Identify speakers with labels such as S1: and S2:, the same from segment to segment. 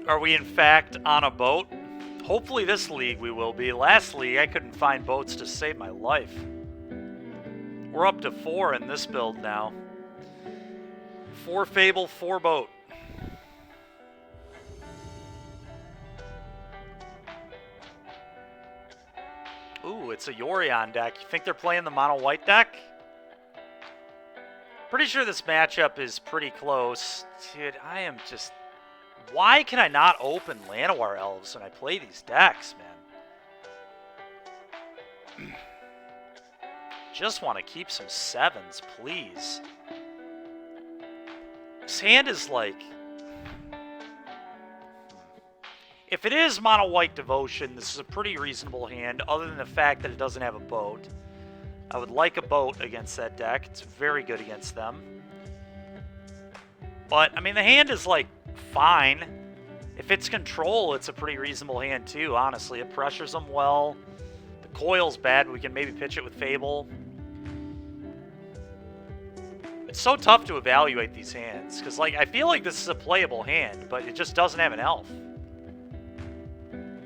S1: Are we in fact on a boat? Hopefully this league we will be. Last league I couldn't find boats to save my life. We're up to 4 in this build now. 4 Fable, 4 boat. Ooh, it's a Yorion deck. You think they're playing the mono white deck? Pretty sure this matchup is pretty close. Dude, I am just... Why can I not open Llanowar Elves when I play these decks, man? Just want to keep some 7s, please. This hand is like... If it is mono white devotion, this is a pretty reasonable hand, other than the fact that it doesn't have a boat. I would like a boat against that deck. It's very good against them. But, I mean, the hand is, like, fine. If it's control, it's a pretty reasonable hand, too, honestly. It pressures them well. The coil's bad. We can maybe pitch it with Fable. It's so tough to evaluate these hands, because, like, I feel like this is a playable hand, but it just doesn't have an elf.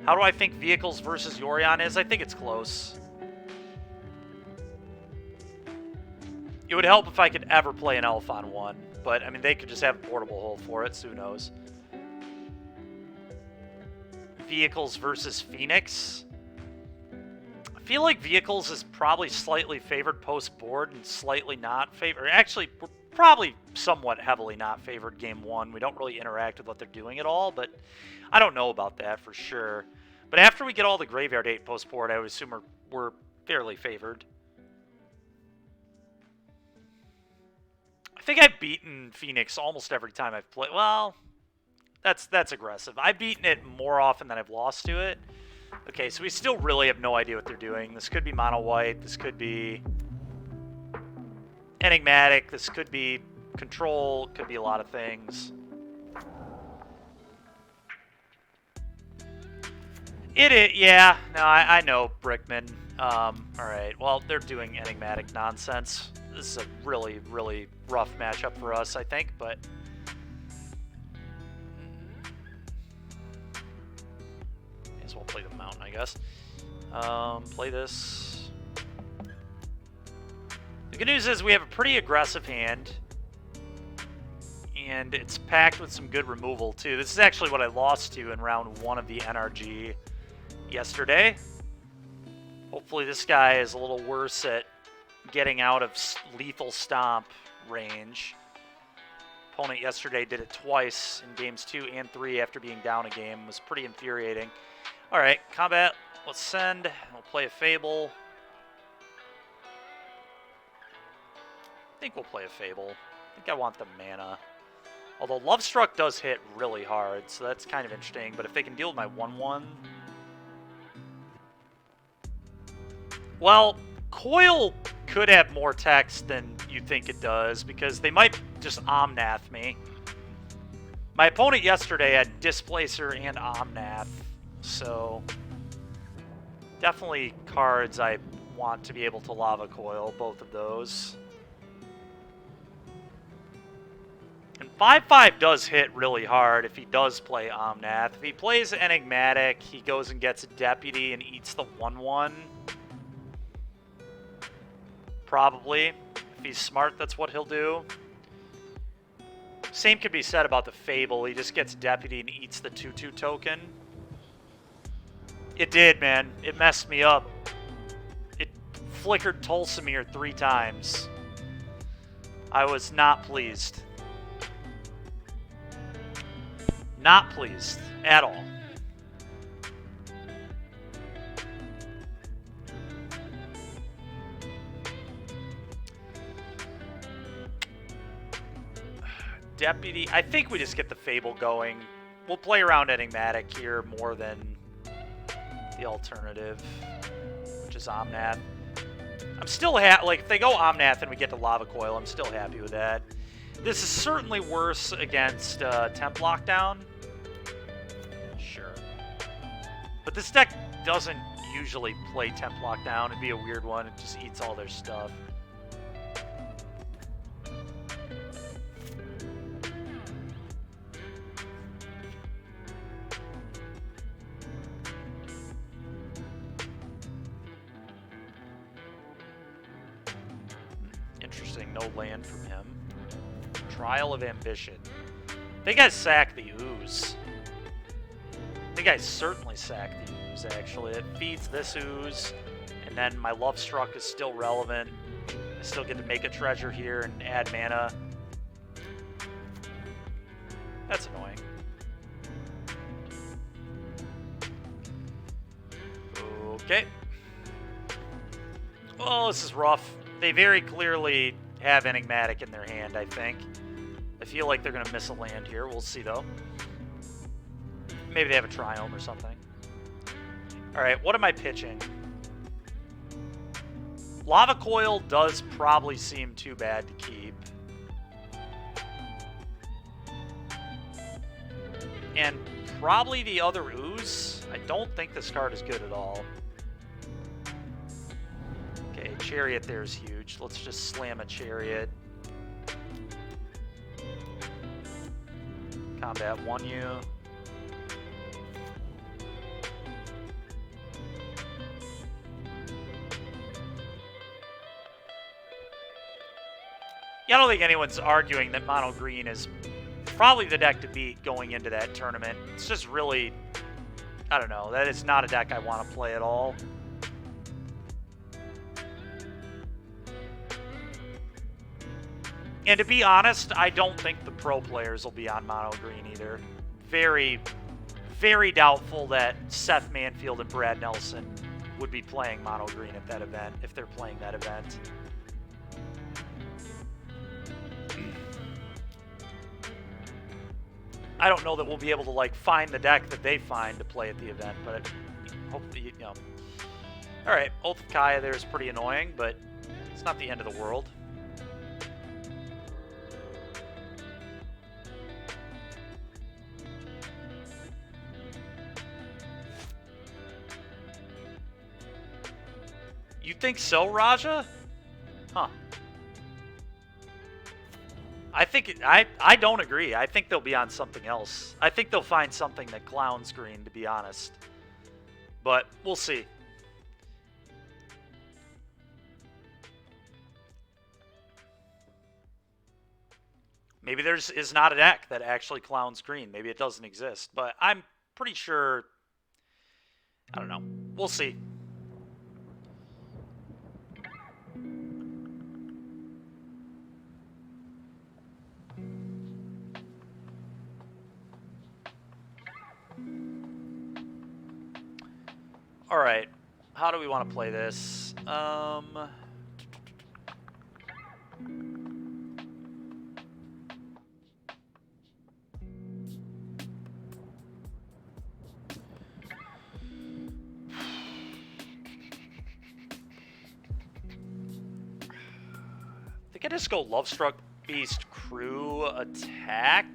S1: How do I think Vehicles versus Yorion is? I think it's close. It would help if I could ever play an elf on one, but, I mean, they could just have a portable hole for it, so who knows. Vehicles versus Phoenix. I feel like Vehicles is probably slightly favored post-board and slightly not favored. Actually, we're probably somewhat heavily not favored game 1. We don't really interact with what they're doing at all, but I don't know about that for sure. But after we get all the Graveyard 8 post-board, I would assume we're fairly favored. I think I've beaten Phoenix almost every time I've played. Well, that's aggressive. I've beaten it more often than I've lost to it. Okay, so we still really have no idea what they're doing. This could be mono white. This could be enigmatic. This could be control. Could be a lot of things. Yeah. No, I know, Brickman. Alright, well, they're doing enigmatic nonsense. This is a really, really rough matchup for us, I think, but... May as well play the Mountain, I guess. Play this. The good news is we have a pretty aggressive hand. And it's packed with some good removal, too. This is actually what I lost to in round 1 of the NRG yesterday. Hopefully this guy is a little worse at getting out of lethal stomp range. Opponent yesterday did it twice in games 2 and 3 after being down a game. It was pretty infuriating. Alright, combat. Let's send. We'll play a Fable. I think we'll play a Fable. I think I want the mana. Although Lovestruck does hit really hard, so that's kind of interesting. But if they can deal with my 1/1... Well, Coil could have more text than you think it does, because they might just Omnath me. My opponent yesterday had Displacer and Omnath, so definitely cards I want to be able to Lava Coil, both of those. And 5/5 does hit really hard if he does play Omnath. If he plays Enigmatic, he goes and gets a Deputy and eats the 1/1. Probably. If he's smart, that's what he'll do. Same could be said about the Fable. He just gets Deputy and eats the 2/2 token. It did, man. It messed me up. It flickered Tulsimir 3 times. I was not pleased. Not pleased at all. Deputy. I think we just get the Fable going. We'll play around Enigmatic here more than the alternative, which is Omnath. I'm still happy. Like, if they go Omnath and we get to Lava Coil, I'm still happy with that. This is certainly worse against Temp Lockdown. Sure. But this deck doesn't usually play Temp Lockdown. It'd be a weird one. It just eats all their stuff. interesting. No land from him. Trial of Ambition. I think I sack the Ooze. I think I certainly sack the Ooze, actually. It feeds this Ooze, and then my Love Struck is still relevant. I still get to make a treasure here and add mana. That's annoying. Okay. Oh, this is rough. They very clearly have Enigmatic in their hand, I think. I feel like they're going to miss a land here. We'll see, though. Maybe they have a Triome or something. Alright, what am I pitching? Lava Coil does probably seem too bad to keep. And probably the other Ooze. I don't think this card is good at all. Okay, Chariot there is huge. Let's just slam a Chariot. Combat 1U. Yeah, I don't think anyone's arguing that Mono Green is probably the deck to beat going into that tournament. It's just really, I don't know, that is not a deck I want to play at all. And to be honest, I don't think the pro players will be on Mono Green either. Very, very doubtful that Seth Manfield and Brad Nelson would be playing Mono Green at that event, if they're playing that event. I don't know that we'll be able to, like, find the deck that they find to play at the event, but hopefully, you know. Alright, Oath of Kaya there is pretty annoying, but it's not the end of the world. You think so, Raja? Huh. I think I don't agree. I think they'll be on something else. I think they'll find something that clowns green, to be honest. But we'll see. Maybe there's is not a deck that actually clowns green. Maybe it doesn't exist. But I'm pretty sure. I don't know. We'll see. All right, how do we want to play this? I think I just go Lovestruck Beast Crew attack.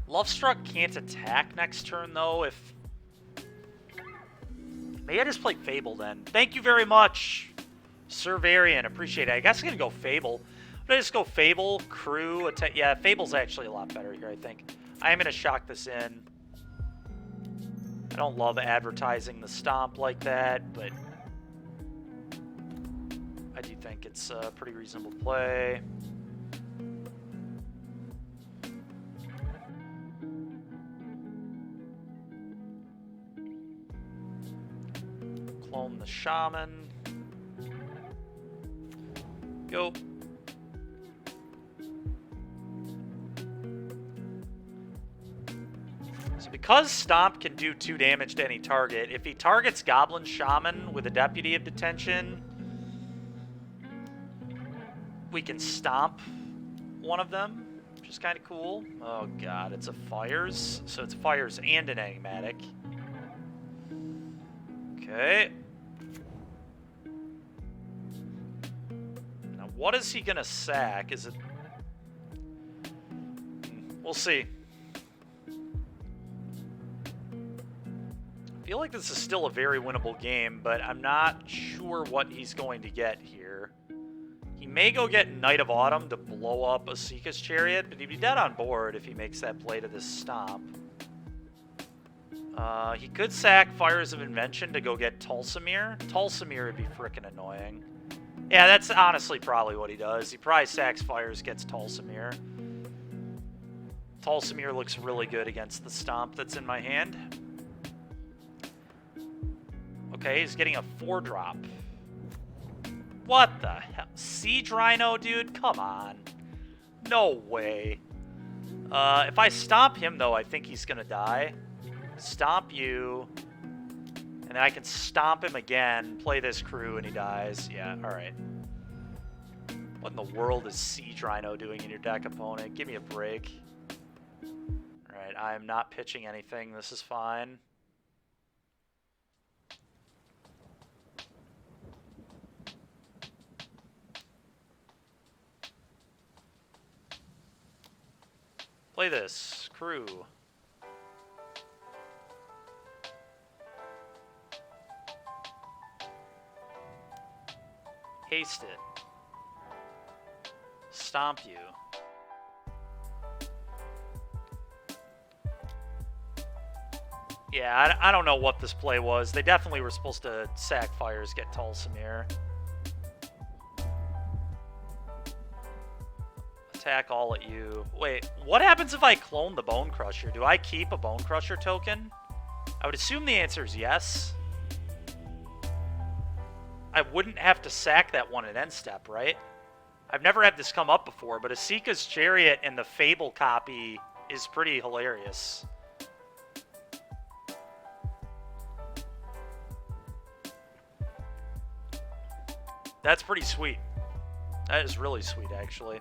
S1: Lovestruck can't attack next turn though if... Maybe I just play Fable then. Thank you very much, Servarian. Appreciate it. I guess I'm going to go Fable. But I just go Fable, Crew, attack. Yeah, Fable's actually a lot better here, I think. I am going to shock this in. I don't love advertising the Stomp like that, but I do think it's a pretty reasonable play. Clone the Shaman. Go. So because Stomp can do 2 damage to any target, if he targets Goblin Shaman with a Deputy of Detention, we can Stomp one of them, which is kind of cool. Oh god, it's a Fires. So it's Fires and an Enigmatic. Okay. Now, what is he going to sack? Is it... We'll see. I feel like this is still a very winnable game, but I'm not sure what he's going to get here. He may go get Knight of Autumn to blow up Asika's Chariot, but he'd be dead on board if he makes that play to this Stomp. He could sack Fires of Invention to go get Tulsamir. Tulsamir would be frickin' annoying. Yeah, that's honestly probably what he does. He probably sacks fires, gets Tulsamir. Tulsamir looks really good against the stomp that's in my hand. Okay, he's getting a 4-drop. What the hell? Siege Rhino, dude? Come on. No way. If I stomp him, though, I think he's going to die. Stomp you. And then I can stomp him again, play this crew, and he dies. Yeah, alright. What in the world is Siege Rhino doing in your deck, opponent? Give me a break. Alright, I am not pitching anything. This is fine. Play this. Crew. Haste it. Stomp you. Yeah, I don't know what this play was. They definitely were supposed to sack fires, get Tulsamir. Attack all at you. Wait, what happens if I clone the Bone Crusher? Do I keep a Bone Crusher token? I would assume the answer is yes. I wouldn't have to sack that one at end step, right? I've never had this come up before, but Asika's Chariot and the Fable copy is pretty hilarious. That's pretty sweet. That is really sweet, actually.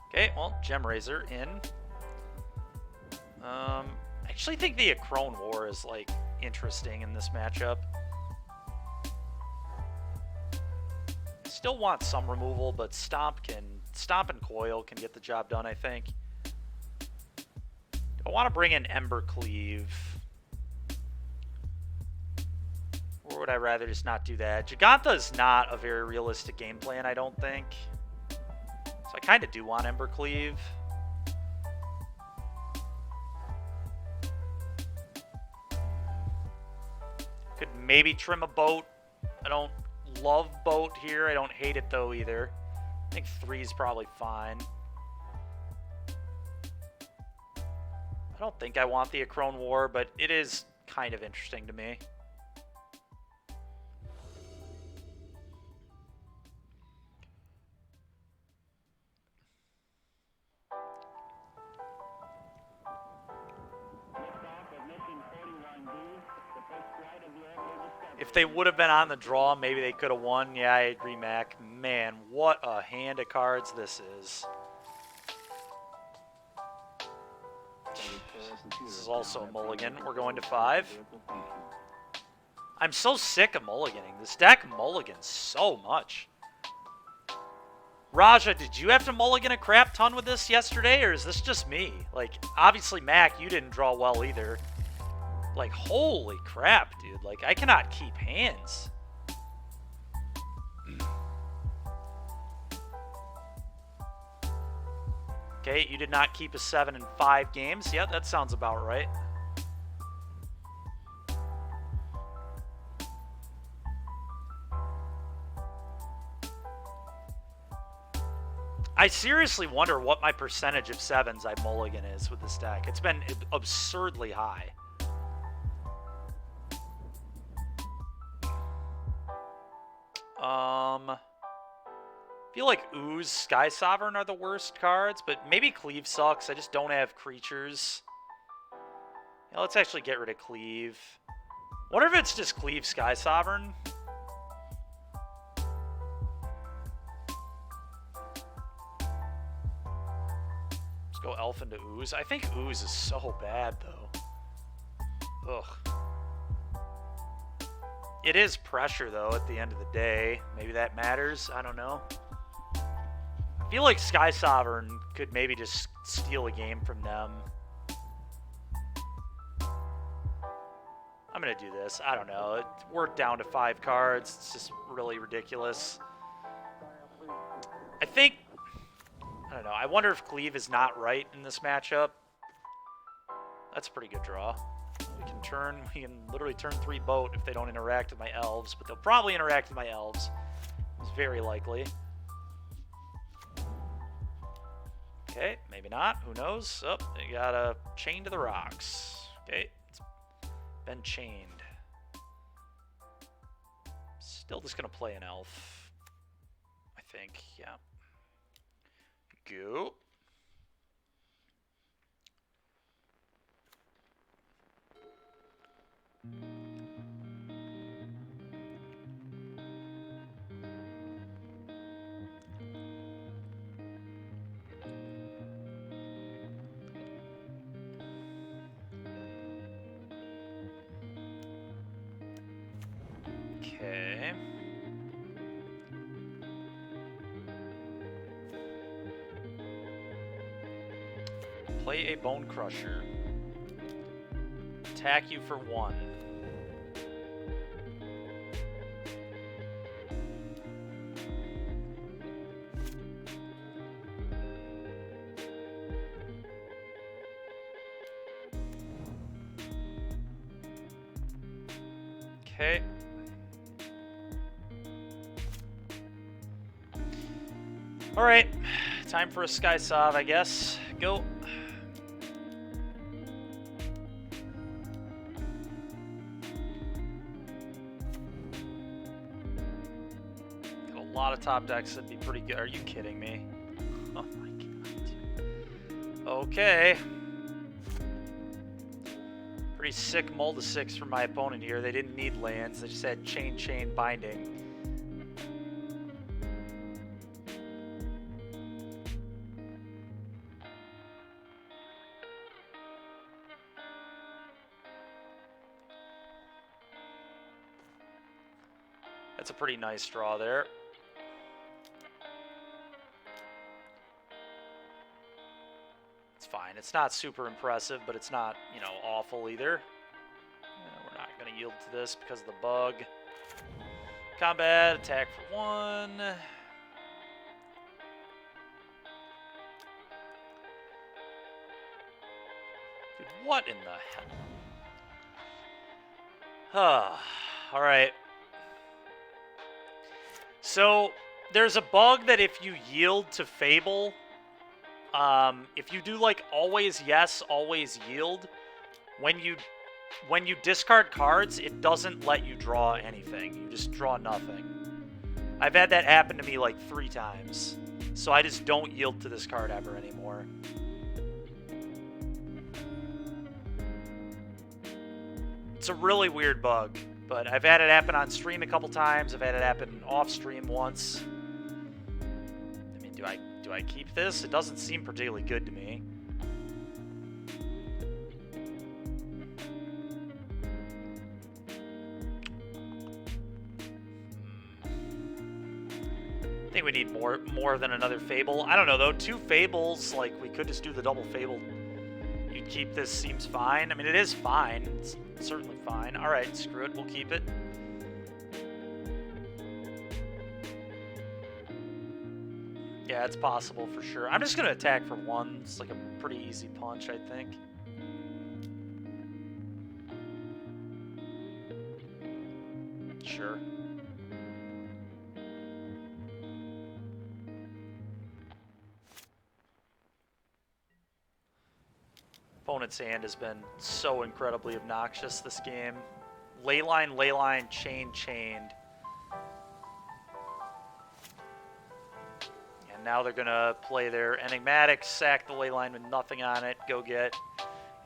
S1: Okay, well, Gem Razor in. I actually think the Acrone War is, like, interesting in this matchup. Still want some removal, but Stomp and Coil can get the job done, I think. I want to bring in Ember Cleave. Or would I rather just not do that? Giganta is not a very realistic game plan, I don't think. So I kind of do want Ember Cleave. Could maybe trim a boat. I don't love boat here. I don't hate it though either. I think 3 is probably fine. I don't think I want the Acrone War, but it is kind of interesting to me. If they would have been on the draw, maybe they could have won. Yeah, I agree, Mac. Man, what a hand of cards this is. This is also a mulligan. We're going to 5. I'm so sick of mulliganing. This deck mulligans so much. Raja, did you have to mulligan a crap ton with this yesterday, or is this just me? Like, obviously, Mac, you didn't draw well either. Like, holy crap, dude. Like, I cannot keep hands. Okay, you did not keep a 7 in 5 games. Yeah, that sounds about right. I seriously wonder what my percentage of 7s I mulligan is with this deck. It's been absurdly high. I feel like Ooze, Sky Sovereign are the worst cards, but maybe Cleave sucks. I just don't have creatures. Yeah, let's actually get rid of Cleave. Wonder if it's just Cleave, Sky Sovereign. Let's go Elf into Ooze. I think Ooze is so bad, though. Ugh. It is pressure, though, at the end of the day. Maybe that matters. I don't know. I feel like Sky Sovereign could maybe just steal a game from them. I'm going to do this. I don't know. We're down to 5 cards. It's just really ridiculous. I think... I don't know. I wonder if Cleave is not right in this matchup. That's a pretty good draw. We can literally turn 3 boat if they don't interact with my elves, but they'll probably interact with my elves. It's very likely. Okay, maybe not. Who knows? Oh, they got a chain to the rocks. Okay, it's been chained. Still just gonna play an elf, I think. Yeah. Go. Okay. Play a Bone Crusher. Attack you for 1. Okay. Alright. Time for a Sky Sov, I guess. Go. Got a lot of top decks that'd be pretty good. Are you kidding me? Oh my god. Okay. Pretty sick mull to 6 from my opponent here. They didn't need lands. They just had chain binding. That's a pretty nice draw there. It's fine. It's not super impressive, but it's not, you know, awful either. We're not going to yield to this because of the bug. Combat, attack for 1. Dude, what in the hell? Alright. So, there's a bug that if you yield to Fable, if you do like always yes, always yield, when you discard cards, it doesn't let you draw anything. You just draw nothing. I've had that happen to me like 3 times. So I just don't yield to this card ever anymore. It's a really weird bug. But I've had it happen on stream a couple times. I've had it happen off stream once. I mean, do I keep this? It doesn't seem particularly good to me. I think we need more than another Fable. I don't know though. 2 Fables, like we could just do the double Fable. You'd keep this, seems fine. I mean, it is fine. It's certainly fine. All right, screw it. We'll keep it. Yeah, it's possible for sure. I'm just going to attack for 1. It's like a pretty easy punch, I think. Sure. Opponent's hand has been so incredibly obnoxious this game. Leyline, chained. And now they're going to play their Enigmatic, sack the Leyline with nothing on it, go get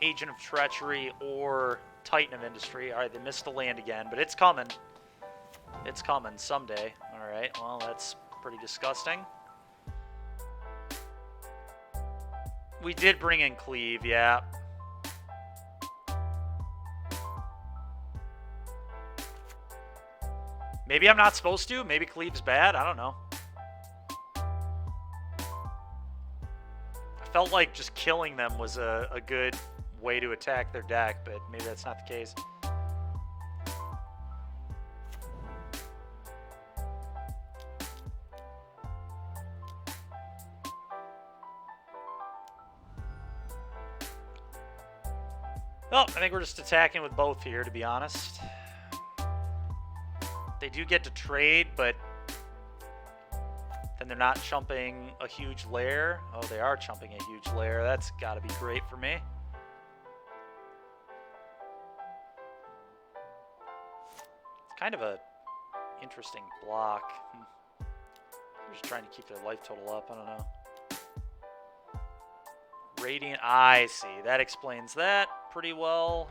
S1: Agent of Treachery or Titan of Industry. All right, they missed the land again, but it's coming. It's coming someday. All right, well, that's pretty disgusting. We did bring in Cleave, yeah. Maybe I'm not supposed to. Maybe Cleave's bad. I don't know. I felt like just killing them was a good way to attack their deck, but maybe that's not the case. Oh, I think we're just attacking with both here, to be honest. They do get to trade, but then they're not chumping a huge lair. Oh, they are chumping a huge lair. That's got to be great for me. It's kind of a interesting block. They're just trying to keep their life total up. I don't know. Radiant. I see. That explains that pretty well.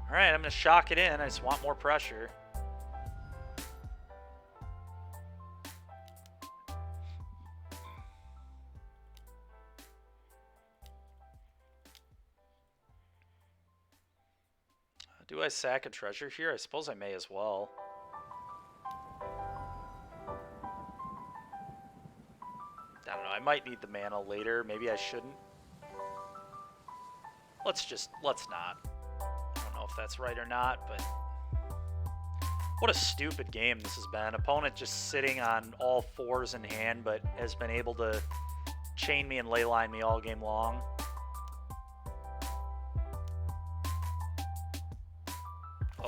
S1: All right, I'm going to shock it in. I just want more pressure. Do I sack a treasure here? I suppose I may as well. I don't know. I might need the mana later. Maybe I shouldn't. Let's not. I don't know if that's right or not, but what a stupid game this has been. Opponent just sitting on all fours in hand, but has been able to chain me and leyline me all game long.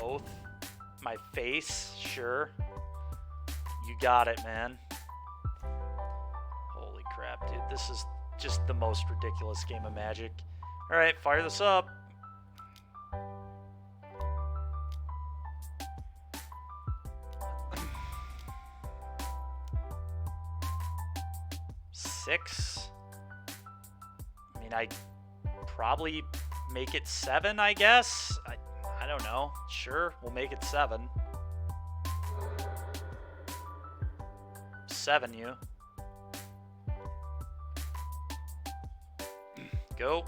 S1: Oath. My face, sure. You got it, man. Holy crap, dude. This is just the most ridiculous game of Magic. Alright, fire this up. Six. I mean, I probably make it 7, I guess. I don't know. Sure, we'll make it 7. 7 you. Go.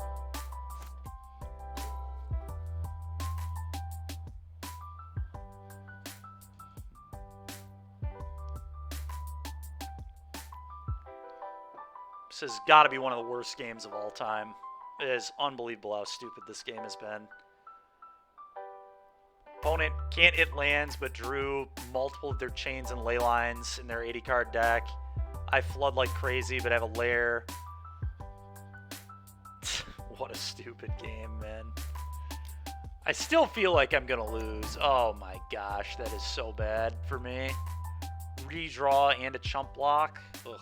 S1: This has got to be one of the worst games of all time. It is unbelievable how stupid this game has been. Opponent can't hit lands, but drew multiple of their chains and ley lines in their 80-card deck. I flood like crazy, but have a lair. What a stupid game, man. I still feel like I'm going to lose. Oh my gosh, that is so bad for me. Redraw and a chump block. Ugh.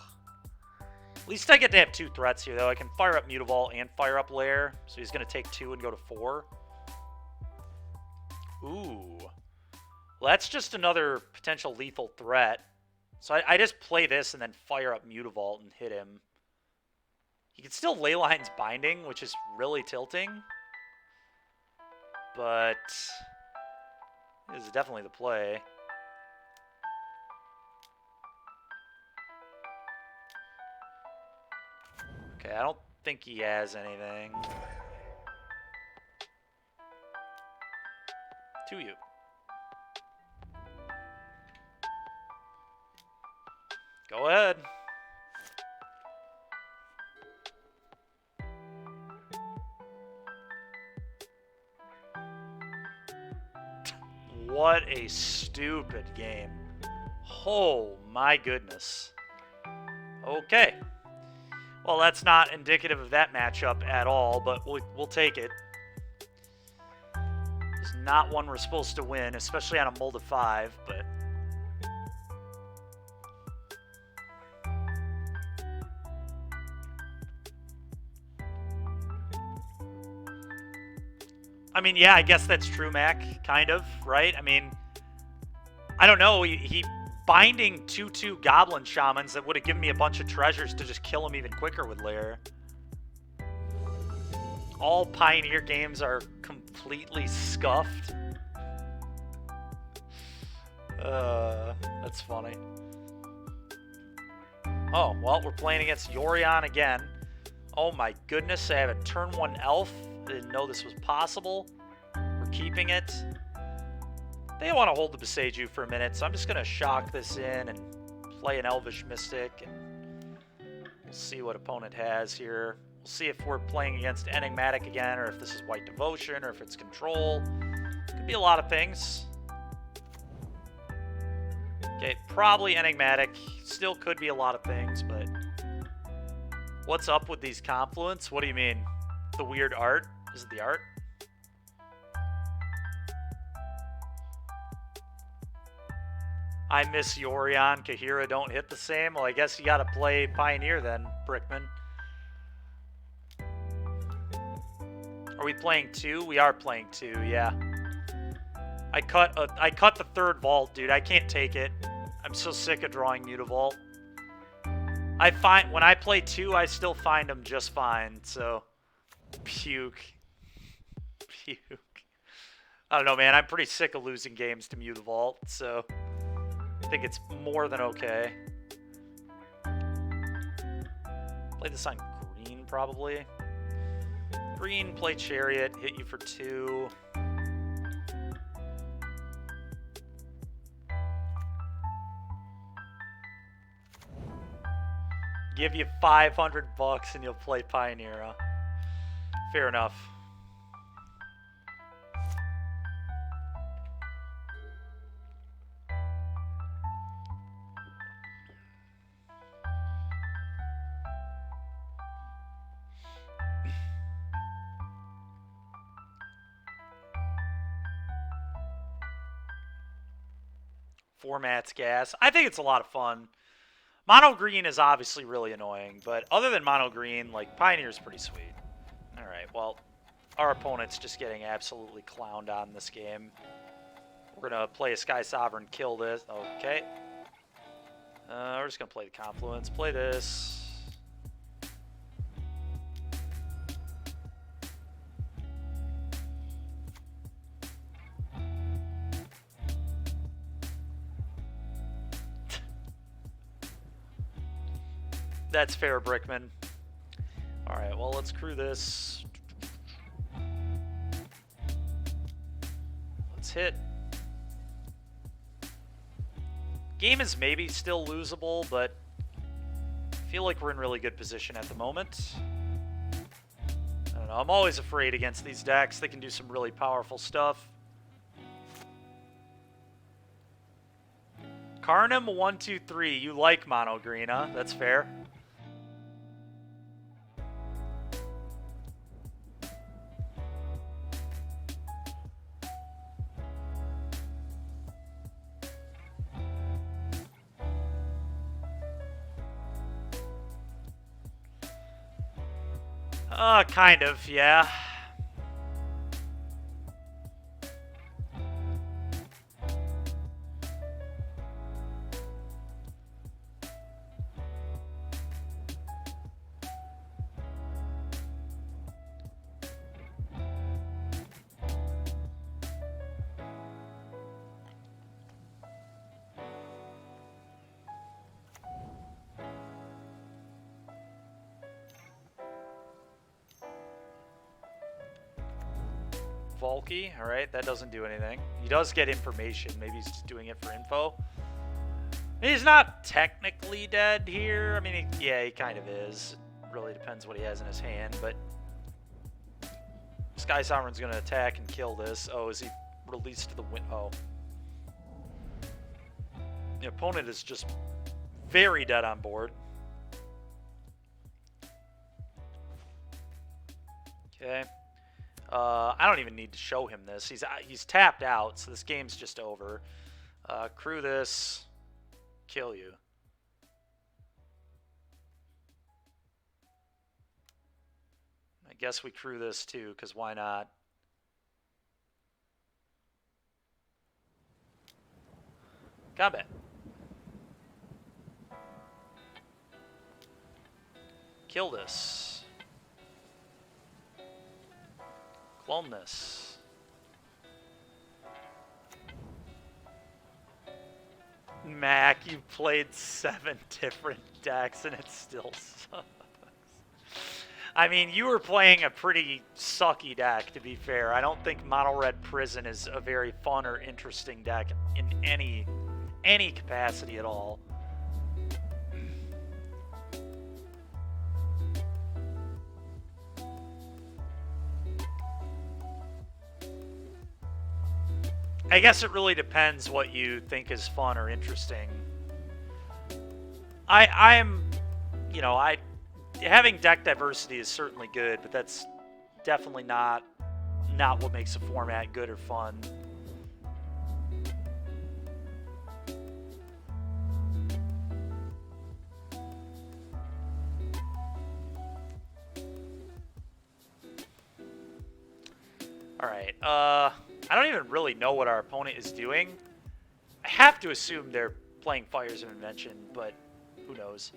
S1: At least I get to have 2 threats here, though. I can fire up Mutavault and fire up Lair. So he's going to take 2 and go to 4. Ooh. Well, that's just another potential lethal threat. So I just play this and then fire up Mutavault and hit him. He can still Leyline's Binding, which is really tilting. But this is definitely the play. Okay, I don't think he has anything. To you. Go ahead. What a stupid game. Oh my goodness. Okay. Well, that's not indicative of that matchup at all, but we'll take it. It's not one we're supposed to win, especially on a mold of 5, but... I mean, yeah, I guess that's true, Mac, kind of, right? I mean, I don't know. He binding 2/2 Goblin Shamans that would have given me a bunch of treasures to just kill him even quicker with Lair. All Pioneer games are completely scuffed. That's funny. Oh, well, we're playing against Yorion again. Oh my goodness, I have a turn 1 elf. I didn't know this was possible. We're keeping it. They want to hold the Beseiju for a minute, so I'm just going to shock this in and play an Elvish Mystic, and we'll see what opponent has here. We'll see if we're playing against Enigmatic again, or if this is White Devotion, or if it's Control. Could be a lot of things. Okay, probably Enigmatic. still could be a lot of things, but what's up with these confluence? What do you mean? The weird art? Is it the art? I miss Yorion. Kahira don't hit the same. Well, I guess you gotta play Pioneer then, Brickman. Are we playing 2? We are playing 2, yeah. I cut the third vault, dude. I can't take it. I'm so sick of drawing Mutavault. I find when I play 2, I still find them just fine. So, puke. I don't know, man. I'm pretty sick of losing games to Mutavault, so I think it's more than okay. Play this on green, probably. Green, play Chariot, hit you for 2. Give you $500 and you'll play Pioneer, huh? Fair enough. Formats gas. I think it's a lot of fun. Mono green is obviously really annoying, but other than mono green, like, Pioneer's pretty sweet. Alright, well, our opponent's just getting absolutely clowned on this game. We're gonna play a Sky Sovereign, kill this. Okay. We're just gonna play the Confluence. Play this. That's fair, Brickman. Alright, well, let's crew this. Let's hit. Game is maybe still losable, but I feel like we're in really good position at the moment. I don't know, I'm always afraid against these decks. They can do some really powerful stuff. Karnam 123, you like mono green, huh? That's fair. Kind of, yeah. Volky, alright, that doesn't do anything. He does get information, maybe he's just doing it for info. He's not technically dead here. I mean, yeah, he kind of is. It really depends what he has in his hand, but Sky Sovereign's gonna attack and kill this. Oh, is he released to the wind? Oh. The opponent is just very dead on board. Okay. I don't even need to show him this. He's tapped out, so this game's just over. Crew this, kill you. I guess we crew this too, because why not? Combat. Kill this. Clone this. Mac, you played 7 different decks and it still sucks. I mean, you were playing a pretty sucky deck, to be fair. I don't think Mono Red Prison is a very fun or interesting deck in any capacity at all. I guess it really depends what you think is fun or interesting. I'm, you know, having deck diversity is certainly good, but that's definitely not what makes a format good or fun. All right. I don't even really know what our opponent is doing. I have to assume they're playing Fires of Invention, but who knows?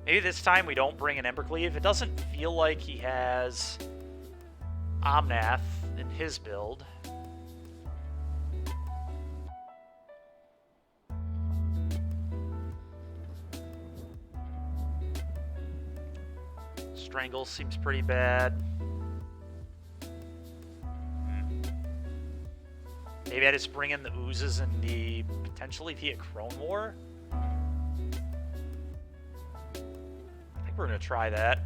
S1: Maybe this time we don't bring an Embercleave. It doesn't feel like he has Omnath in his build. Strangle seems pretty bad. Maybe I just bring in the Oozes and the potentially the Crone War. I think we're gonna try that.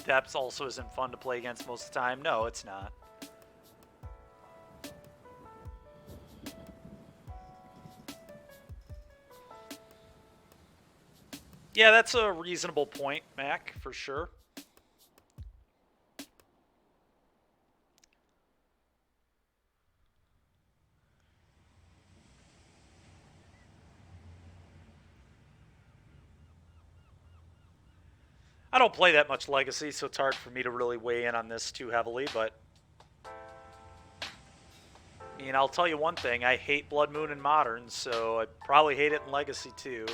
S1: Depths also isn't fun to play against most of the time. No, it's not. Yeah, that's a reasonable point, Mac, for sure. I don't play that much Legacy, so it's hard for me to really weigh in on this too heavily, but I mean, I'll tell you one thing, I hate Blood Moon in Modern, so I'd probably hate it in Legacy too.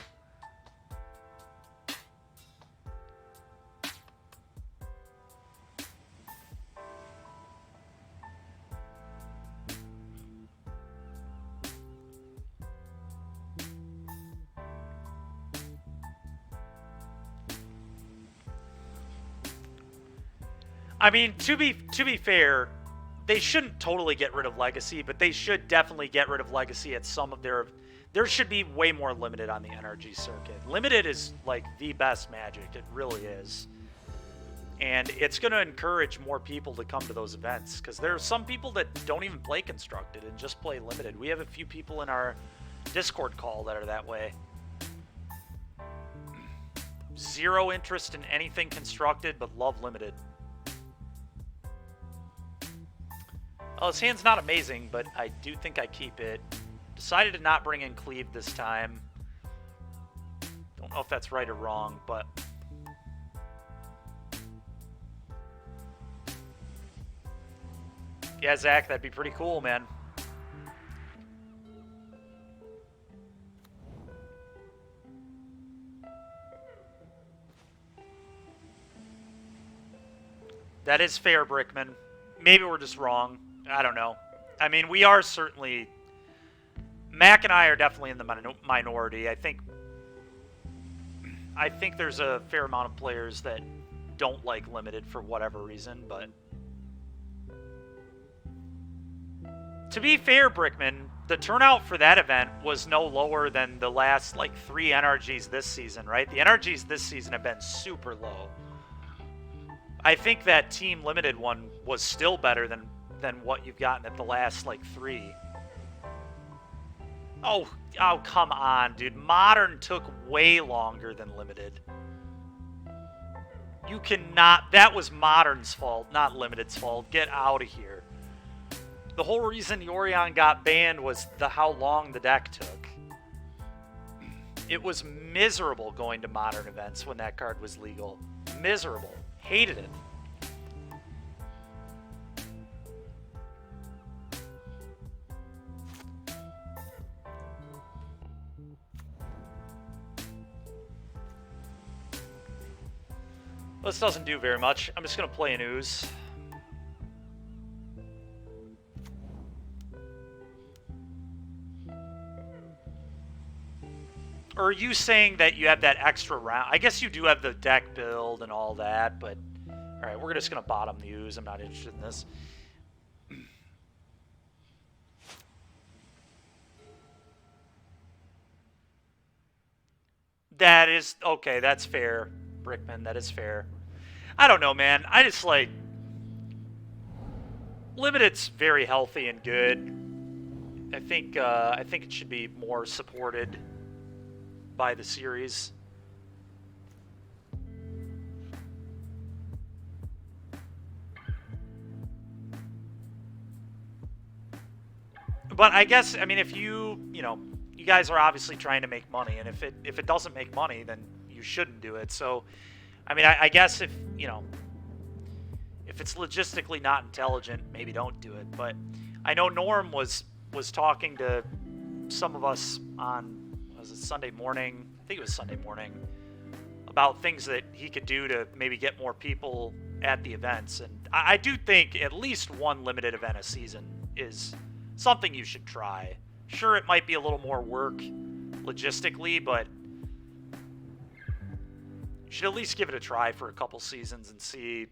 S1: I mean, to be fair, they shouldn't totally get rid of Legacy, but they should definitely get rid of Legacy at some of their... There should be way more Limited on the NRG circuit. Limited is, like, the best Magic. It really is. And it's going to encourage more people to come to those events, because there are some people that don't even play Constructed and just play Limited. We have a few people in our Discord call that are that way. Zero interest in anything Constructed, but love Limited. Well, his hand's not amazing, but I do think I keep it. Decided to not bring in Cleave this time. Don't know if that's right or wrong, but... Yeah, Zach, that'd be pretty cool, man. That is fair, Brickman. Maybe we're just wrong. I don't know. I mean, we are certainly... Mac and I are definitely in the minority. I think there's a fair amount of players that don't like Limited for whatever reason, but... To be fair, Brickman, the turnout for that event was no lower than the last, like, 3 NRGs this season, right? The NRGs this season have been super low. I think that Team Limited one was still better than what you've gotten at the last, like, 3. Oh, come on, dude. Modern took way longer than Limited. You cannot... That was Modern's fault, not Limited's fault. Get out of here. The whole reason Yorion got banned was how long the deck took. It was miserable going to Modern events when that card was legal. Miserable. Hated it. This doesn't do very much. I'm just going to play an Ooze. Or are you saying that you have that extra round? I guess you do have the deck build and all that, but... Alright, we're just going to bottom the Ooze. I'm not interested in this. That is... Okay, that's fair, Brickman. That is fair. I don't know, man. I just, like... Limited's very healthy and good. I think it should be more supported by the series. But I guess, I mean, if you guys are obviously trying to make money, and if it doesn't make money, then you shouldn't do it. So, I mean, I guess if it's logistically not intelligent, maybe don't do it. But I know Norm was talking to some of us on, was it Sunday morning? I think it was Sunday morning, about things that he could do to maybe get more people at the events. And I do think at least one limited event a season is something you should try. Sure, it might be a little more work logistically, but you should at least give it a try for a couple seasons and see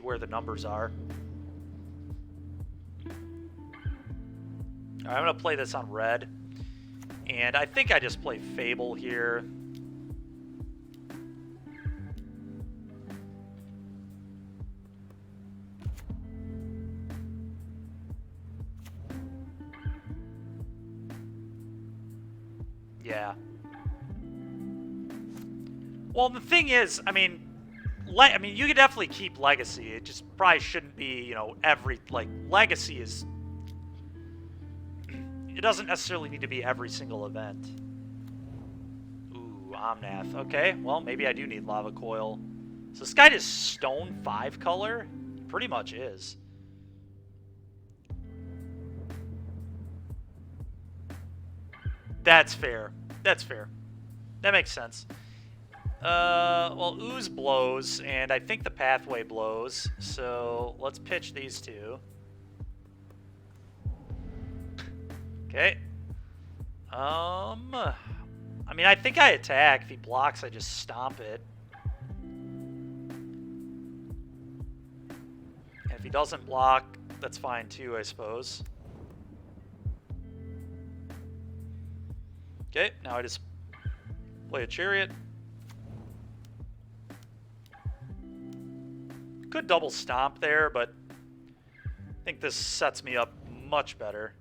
S1: where the numbers are. All right, I'm going to play this on red. And I think I just play Fable here. Yeah. Well, the thing is, I mean, you could definitely keep Legacy. It just probably shouldn't be, every, Legacy is... It doesn't necessarily need to be every single event. Ooh, Omnath. Okay, well, maybe I do need Lava Coil. So this guy is Stone 5 color? He pretty much is. That's fair. That's fair. That makes sense. Well, Ooze blows, and I think the Pathway blows, so let's pitch these two. Okay. I mean, I think I attack. If he blocks, I just stomp it. And if he doesn't block, that's fine too, I suppose. Okay, now I just play a Chariot. Could double stomp there, but I think this sets me up much better.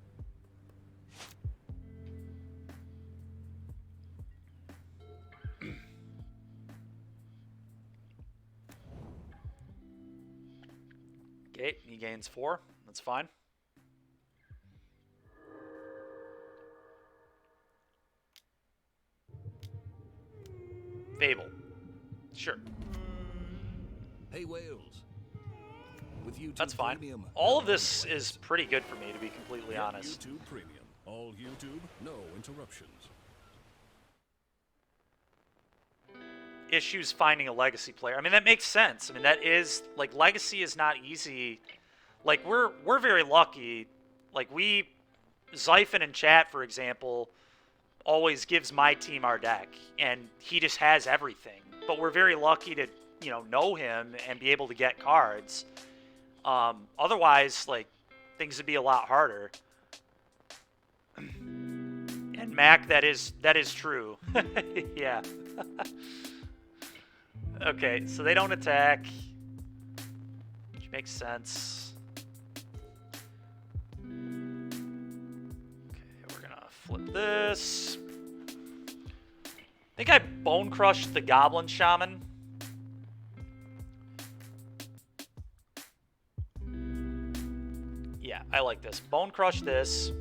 S1: Okay, he gains 4. That's fine. Fable. Sure.
S2: Hey, Wales. With YouTube
S1: That's fine.
S2: Premium,
S1: All of this is pretty good for me, to be completely honest.
S2: YouTube Premium. All YouTube, no interruptions.
S1: Issues finding a Legacy player. I mean, that makes sense. I mean, that is, Legacy is not easy. We're very lucky. Zyphon in chat, for example, always gives my team our deck, and he just has everything. But we're very lucky to, know him and be able to get cards. Otherwise, things would be a lot harder. And Mac, that is true. Yeah. Okay, so they don't attack, which makes sense. Okay, we're gonna flip this. I think I Bone Crushed the Goblin Shaman. Yeah, I like this. Bone Crush this.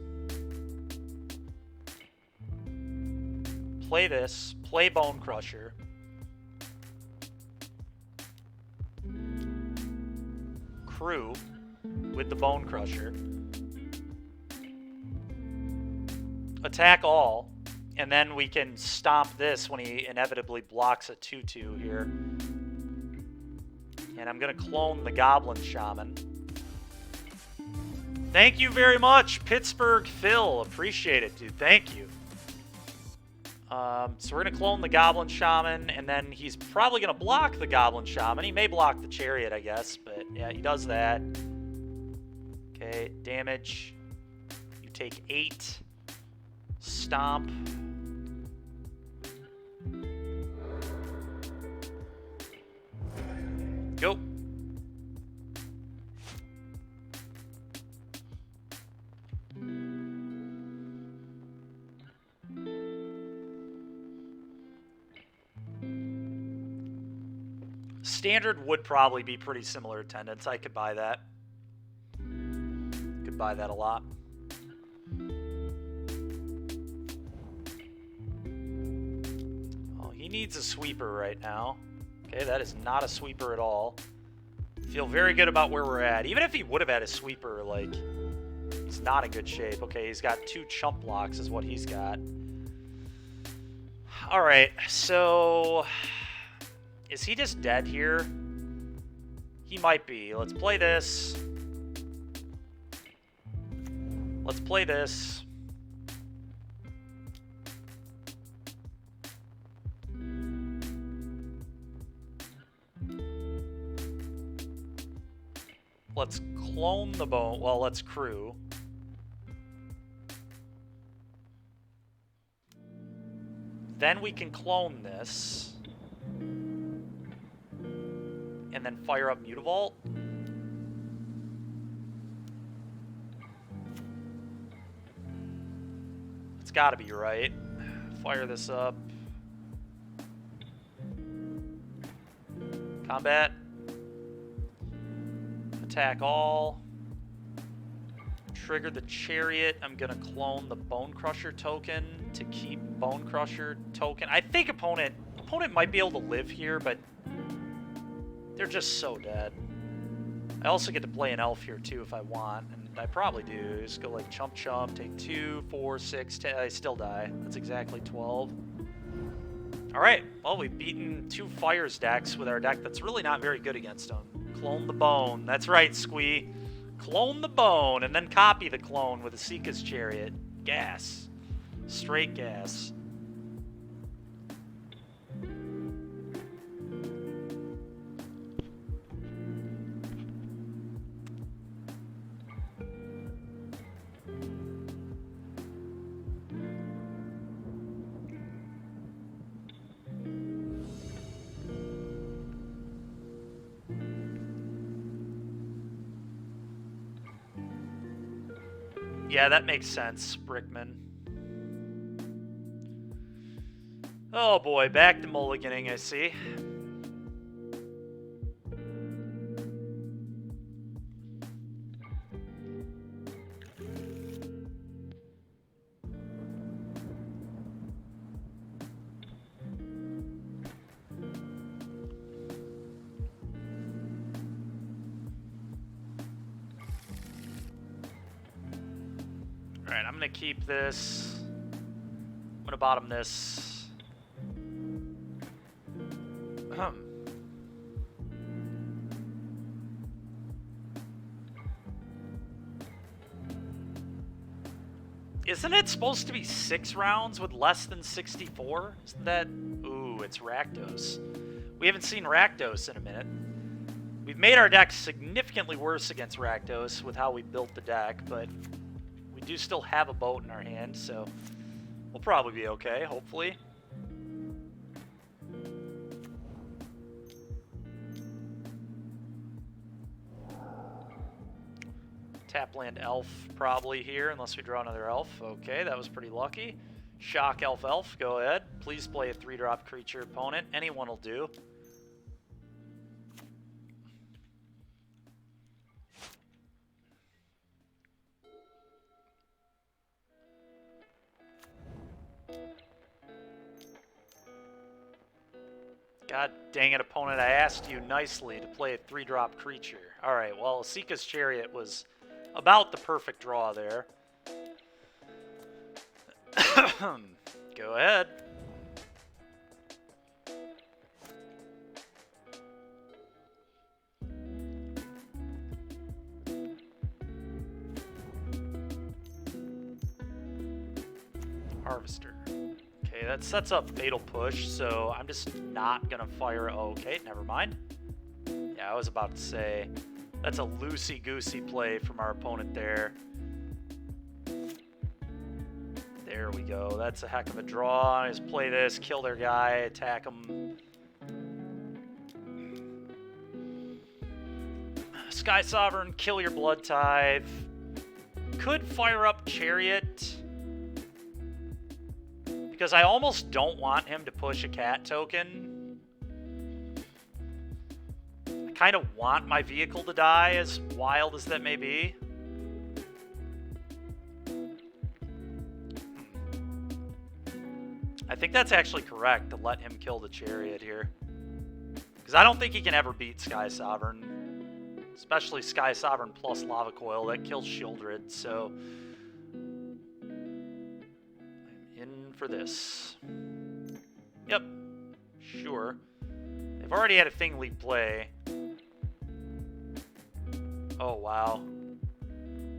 S1: Play this. Play Bone Crusher. Crew with the Bone Crusher. Attack all. And then we can stomp this when he inevitably blocks a 2-2 here. And I'm going to clone the Goblin Shaman. Thank you very much, Pittsburgh Phil. Appreciate it, dude. Thank you. So we're going to clone the Goblin Shaman, and then he's probably going to block the Goblin Shaman. He may block the Chariot, I guess, but yeah, he does that. Okay, damage. You take 8. Stomp. Go. Standard would probably be pretty similar attendance. I could buy that. Could buy that a lot. Oh, he needs a sweeper right now. Okay, that is not a sweeper at all. Feel very good about where we're at. Even if he would have had a sweeper, like, he's not in good shape. Okay, he's got 2 chump blocks is what he's got. Alright, so... is he just dead here? He might be. Let's play this. Let's play this. Let's clone the bone. Well, let's crew. Then we can clone this. And then fire up Mutavault. It's gotta be right. Fire this up. Combat. Attack all. Trigger the chariot. I'm gonna clone the Bone Crusher token to keep Bone Crusher token. I think opponent might be able to live here, but they're just so dead. I also get to play an elf here too if I want, and I probably do. Just go like chump chump, take 2, 4, 6, 10. I still die. That's exactly 12. Alright, well, we've beaten 2 Fires decks with our deck that's really not very good against them. Clone the Bone. That's right, Squee. Clone the Bone, and then copy the clone with a Seeka's Chariot. Gas. Straight gas. Yeah, that makes sense, Brickman. Oh boy, back to mulliganing, I see. Alright, I'm gonna keep this. I'm gonna bottom this. Isn't it supposed to be 6 rounds with less than 64? Isn't that... Ooh, it's Rakdos. We haven't seen Rakdos in a minute. We've made our deck significantly worse against Rakdos with how we built the deck, but we do still have a boat in our hand, so we'll probably be okay, hopefully. Tapland Elf probably here, unless we draw another Elf. Okay, that was pretty lucky. Shock Elf Elf, go ahead. Please play a 3-drop creature opponent. Anyone will do. God dang it, opponent, I asked you nicely to play a 3-drop creature. Alright, well, Seeka's Chariot was about the perfect draw there. Go ahead. Harvester. Okay, that sets up Fatal Push, so I'm just not gonna fire. Oh, okay, never mind. Yeah, I was about to say that's a loosey-goosey play from our opponent there. There we go. That's a heck of a draw. Just play this, kill their guy, attack them. Sky Sovereign, kill your Blood Tithe. Could fire up Chariot, because I almost don't want him to push a cat token. kind of want my vehicle to die, as wild as that may be. I think that's actually correct to let him kill the chariot here. Because I don't think he can ever beat Sky Sovereign. Especially Sky Sovereign plus Lava Coil. That kills Shieldred, so... I'm in for this. Yep. Sure. They've already had a thing lead play. Oh, wow.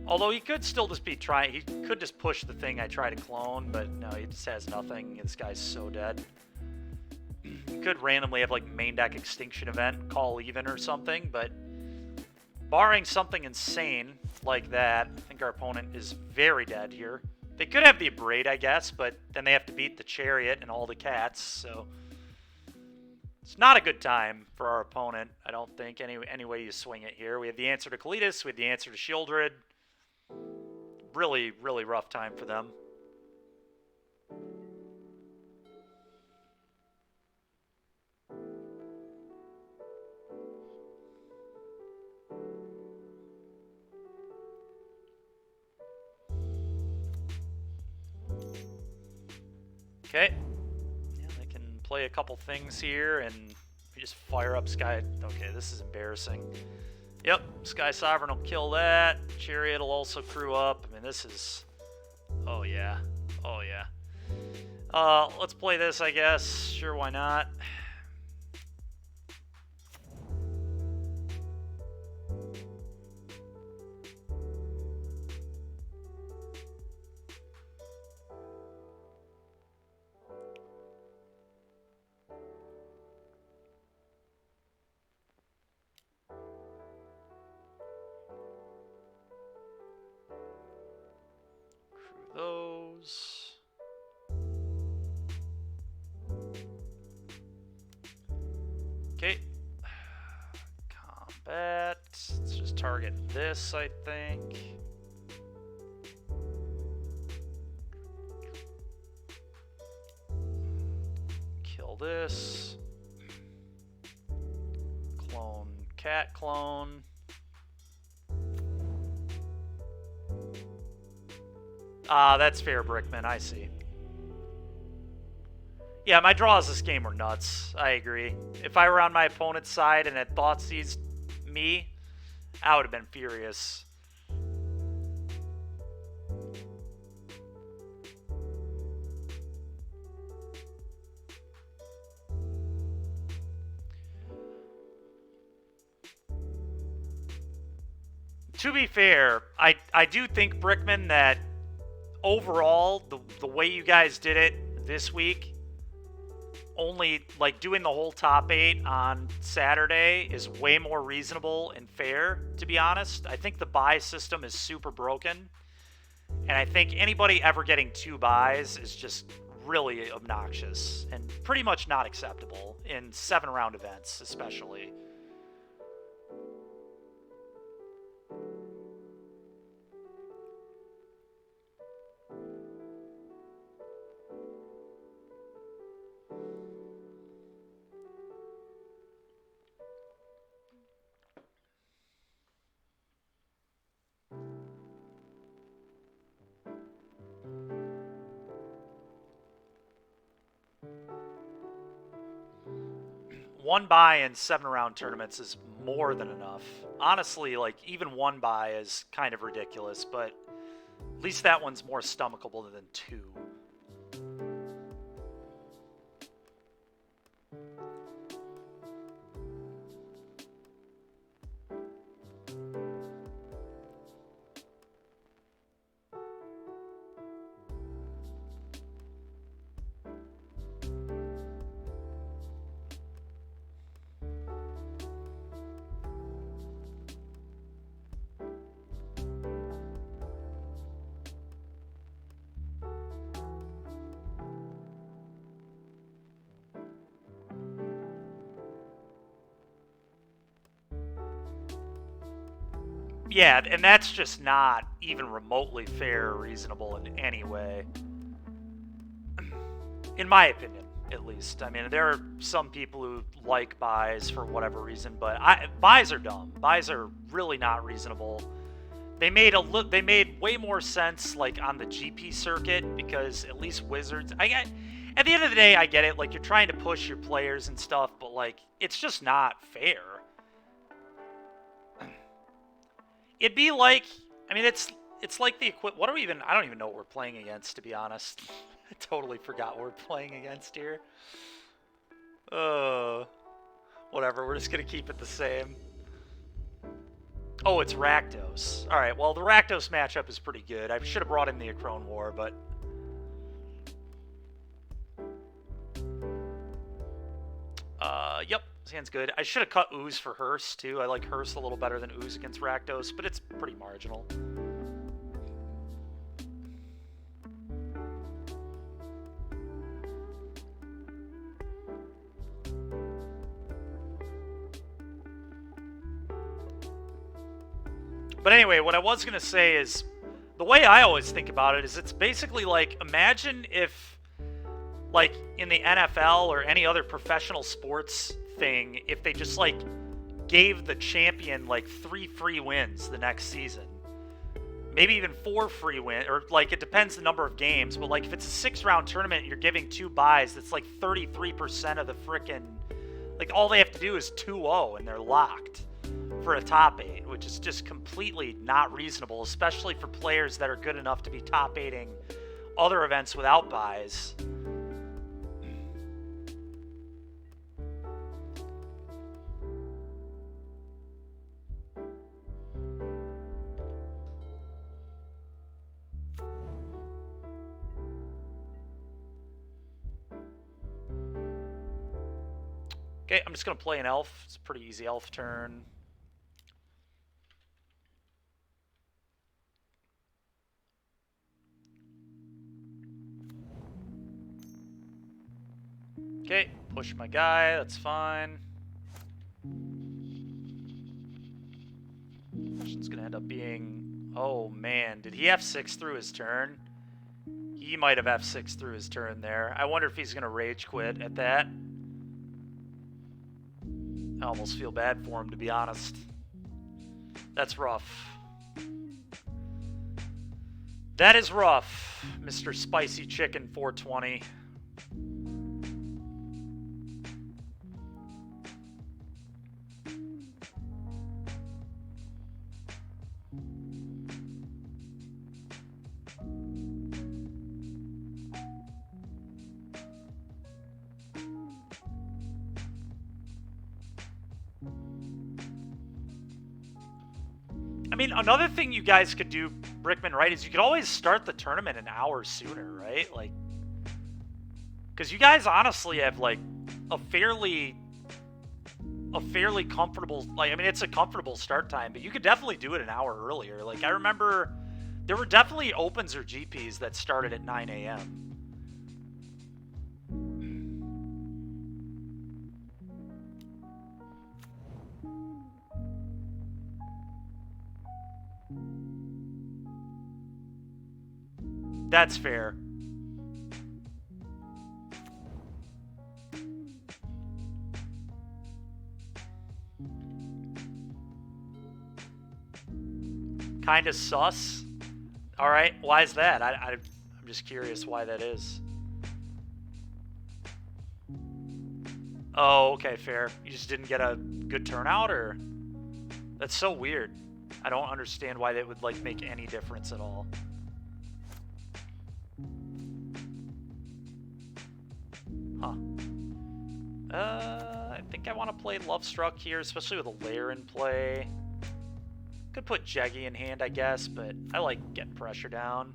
S1: Although he could still just be trying... He could just push the thing I try to clone, but no, he just has nothing. This guy's so dead. He could randomly have, like, main deck Extinction Event, call even or something, but... barring something insane like that, I think our opponent is very dead here. They could have the Abrade, I guess, but then they have to beat the Chariot and all the cats, so... It's not a good time for our opponent, I don't think, any way you swing it here. We have the answer to Kalitas, we have the answer to Shieldred. Really, really rough time for them. Okay. Yeah, they can play a couple things here, and we just fire up Sky... Okay, this is embarrassing. Yep, Sky Sovereign will kill that. Chariot will also crew up. I mean, this is... Oh, yeah. Oh, yeah. Let's play this, I guess. Sure, why not? Those. Okay. Combat. Let's just target this, I think. Kill this. Clone, cat clone. Ah, that's fair, Brickman. I see. Yeah, my draws this game were nuts. I agree. If I were on my opponent's side and had Thoughtseized me, I would have been furious. To be fair, I do think, Brickman, that overall, the way you guys did it this week, only, like, doing the whole top 8 on Saturday is way more reasonable and fair, to be honest. I think the buy system is super broken, and I think anybody ever getting 2 buys is just really obnoxious and pretty much not acceptable in 7-round events, especially. One buy in 7-round tournaments is more than enough. Honestly, like, even 1 buy is kind of ridiculous, but at least that one's more stomachable than 2. Yeah, and that's just not even remotely fair or reasonable in any way. In my opinion. at least. I mean, there are some people who like buys for whatever reason, but buys are dumb. Buys are really not reasonable. They made way more sense like on the GP circuit because at least Wizards. At the end of the day, I get it. Like you're trying to push your players and stuff, but like it's just not fair. It'd be like, I mean, it's like the what are we even? I don't even know what we're playing against, to be honest. I totally forgot what we're playing against here. Whatever. We're just gonna keep it the same. Oh, it's Rakdos. All right. Well, the Rakdos matchup is pretty good. I should have brought in the Acrone War, but. Yep, this hand's good. I should have cut Ooze for Hearse, too. I like Hearse a little better than Ooze against Rakdos, but it's pretty marginal. But anyway, what I was going to say is, the way I always think about it is it's basically like, imagine if like in the NFL or any other professional sports thing, if they just like gave the champion like 3 free wins the next season, maybe even 4 free wins, or like it depends the number of games, but like if it's a 6-round tournament, you're giving 2 buys, that's like 33% of the frickin', like all they have to do is 2-0 and they're locked for a top 8, which is just completely not reasonable, especially for players that are good enough to be top 8ing other events without buys. Okay, I'm just going to play an elf. It's a pretty easy elf turn. Okay, push my guy. That's fine. Question's going to end up being... Oh, man. Did he F6 through his turn? He might have F6 through his turn there. I wonder if he's going to rage quit at that. I almost feel bad for him, to be honest. That's rough. That is rough, Mr. Spicy Chicken 420. I mean, another thing you guys could do, Brickman, right, is you could always start the tournament an hour sooner, right? Like, because you guys honestly have, like, a fairly comfortable, like, I mean, it's a comfortable start time, but you could definitely do it an hour earlier. Like, I remember there were definitely Opens or GPs that started at 9 a.m. That's fair. Kinda sus. All right, why is that? I'm just curious why that is. Oh, okay, fair. You just didn't get a good turnout, or? That's so weird. I don't understand why that would, like, make any difference at all. Huh. I think I want to play Lovestruck here, especially with a lair in play. Could put Jeggy in hand, I guess, but I like getting pressure down.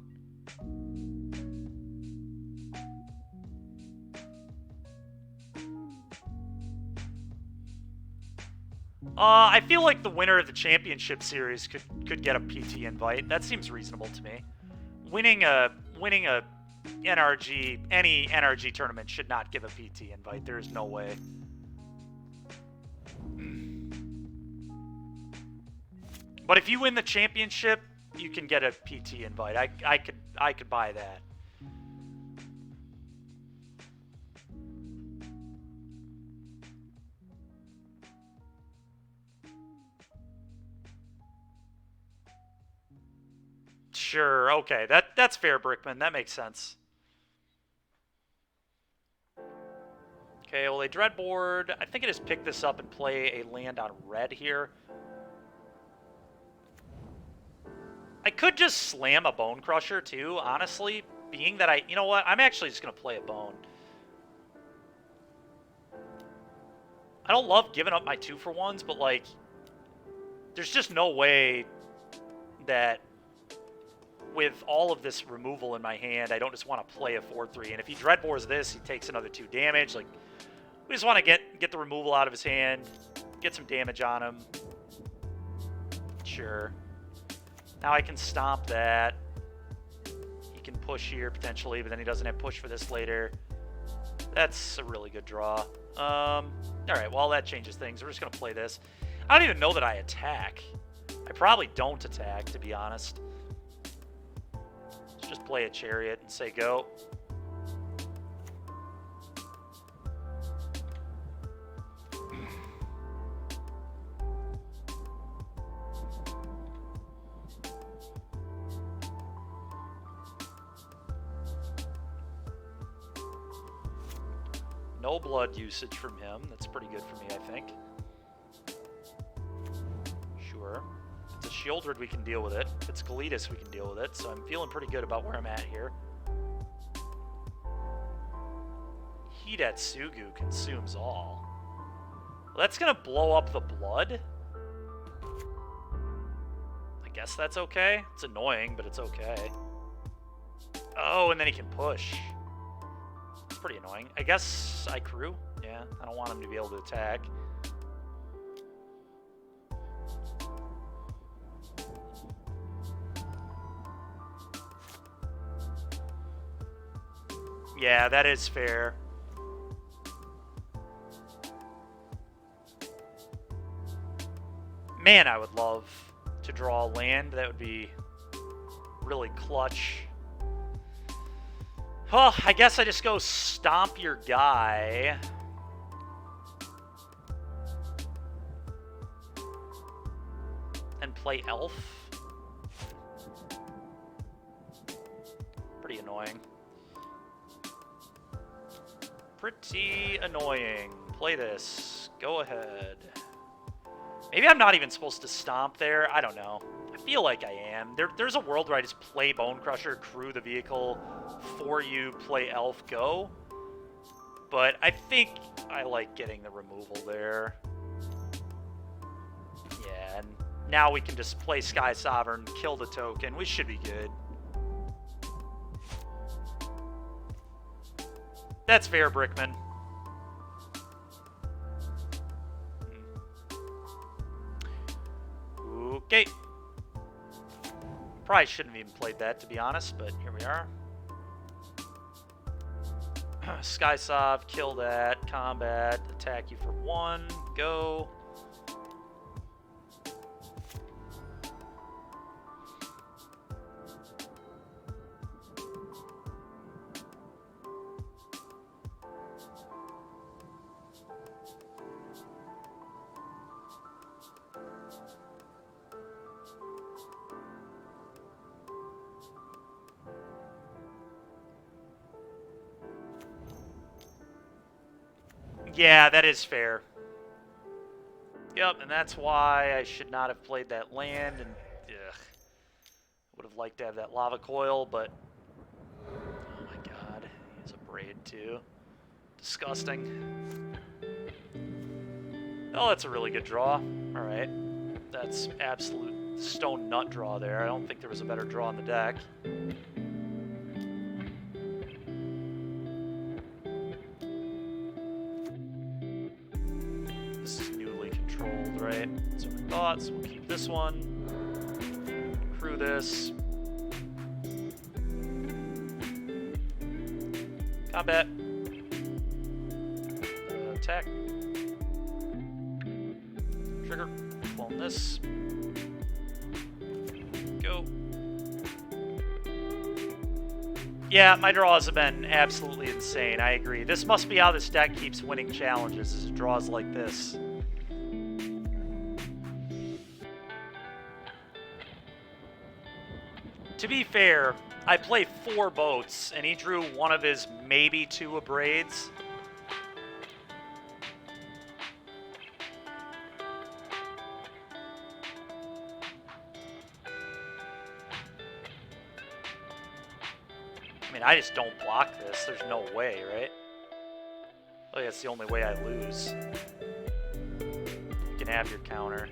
S1: I feel like the winner of the championship series could get a PT invite. That seems reasonable to me. Winning a NRG, any NRG tournament should not give a PT invite. There is no way. But if you win the championship, you can get a PT invite. I could buy that. Sure, okay. That's fair, Brickman. That makes sense. Okay, well, a Dreadboard. I think I just pick this up and play a land on red here. I could just slam a Bone Crusher, too, honestly. Being that you know what? I'm actually just going to play a Bone. I don't love giving up my 2-for-1s, but, like, there's just no way that with all of this removal in my hand, I don't just want to play a 4-3. And if he Dreadboards this, he takes another 2 damage. Like, we just want to get the removal out of his hand, get some damage on him. Sure. Now I can stomp that. He can push here, potentially, but then he doesn't have push for this later. That's a really good draw. Alright, well, that changes things. We're just going to play this. I don't even know that I attack. I probably don't attack, to be honest. Let's just play a Chariot and say go. No blood usage from him. That's pretty good for me, I think. Sure. If it's a Shieldred, we can deal with it. If it's Galetus, we can deal with it. So I'm feeling pretty good about where I'm at here. Hidatsugu consumes all. Well, that's going to blow up the blood. I guess that's okay. It's annoying, but it's okay. Oh, and then he can push. Pretty annoying. I guess I crew. Yeah, I don't want him to be able to attack. Yeah, that is fair. Man, I would love to draw land. That would be really clutch. Well, I guess I just go stomp your guy. And play Elf. Pretty annoying. Pretty annoying. Play this. Go ahead. Maybe I'm not even supposed to stomp there. I don't know. I feel like I am. There's a world where I just play Bone Crusher, crew the vehicle for you, play Elf, go. But I think I like getting the removal there. Yeah, and now we can just play Sky Sovereign, kill the token. We should be good. That's fair, Brickman. Okay. Probably shouldn't have even played that, to be honest, but here we are. Sky Sov, kill that. Combat, attack you for 1. Go. Yeah, that is fair. Yep, and that's why I should not have played that land, and ugh, would have liked to have that lava coil, but oh my god, he has a braid too. Disgusting. Oh, that's a really good draw. Alright. That's absolute stone nut draw there. I don't think there was a better draw on the deck. Right, so we thought, so we'll keep this one, crew this, combat, attack, trigger, clone this, go. Yeah, my draws have been absolutely insane, I agree. This must be how this deck keeps winning challenges, is draws like this. To be fair, I play 4 boats, and he drew one of his maybe 2 abrades. I mean, I just don't block this. There's no way, right? Oh, yeah, it's the only way I lose. You can have your counter.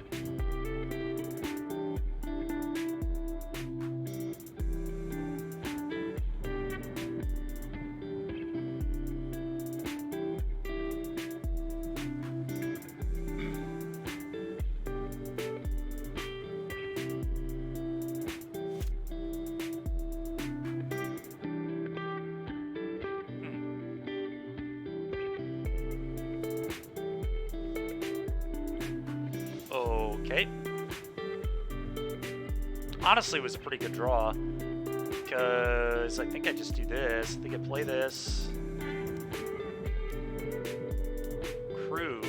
S1: Okay. Honestly, it was a pretty good draw. Because I think I just do this. I think I play this. Crew.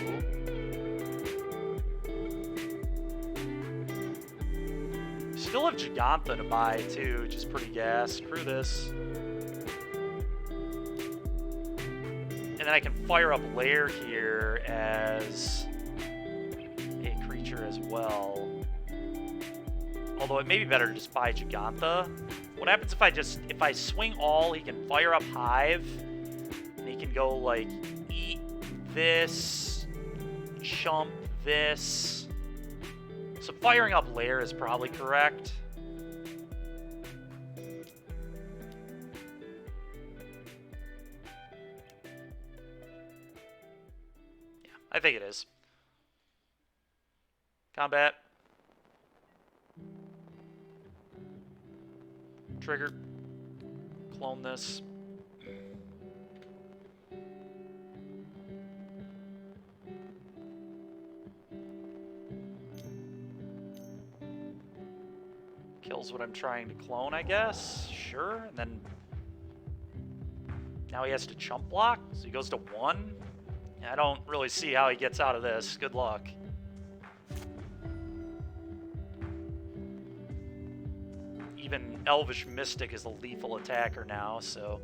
S1: Still have Giganta to buy, too, which is pretty gas. Crew this. And then I can fire up Lair here as a creature as well. Although it may be better to just buy Giganta. What happens if I swing all, he can fire up Hive, and he can go, like, eat this, chump this. So firing up Lair is probably correct. Yeah, I think it is. Combat. Trigger. Clone this. Kills what I'm trying to clone, I guess. Sure. And then now he has to chump block, so he goes to 1. I don't really see how he gets out of this. Good luck. Even Elvish Mystic is a lethal attacker now, so...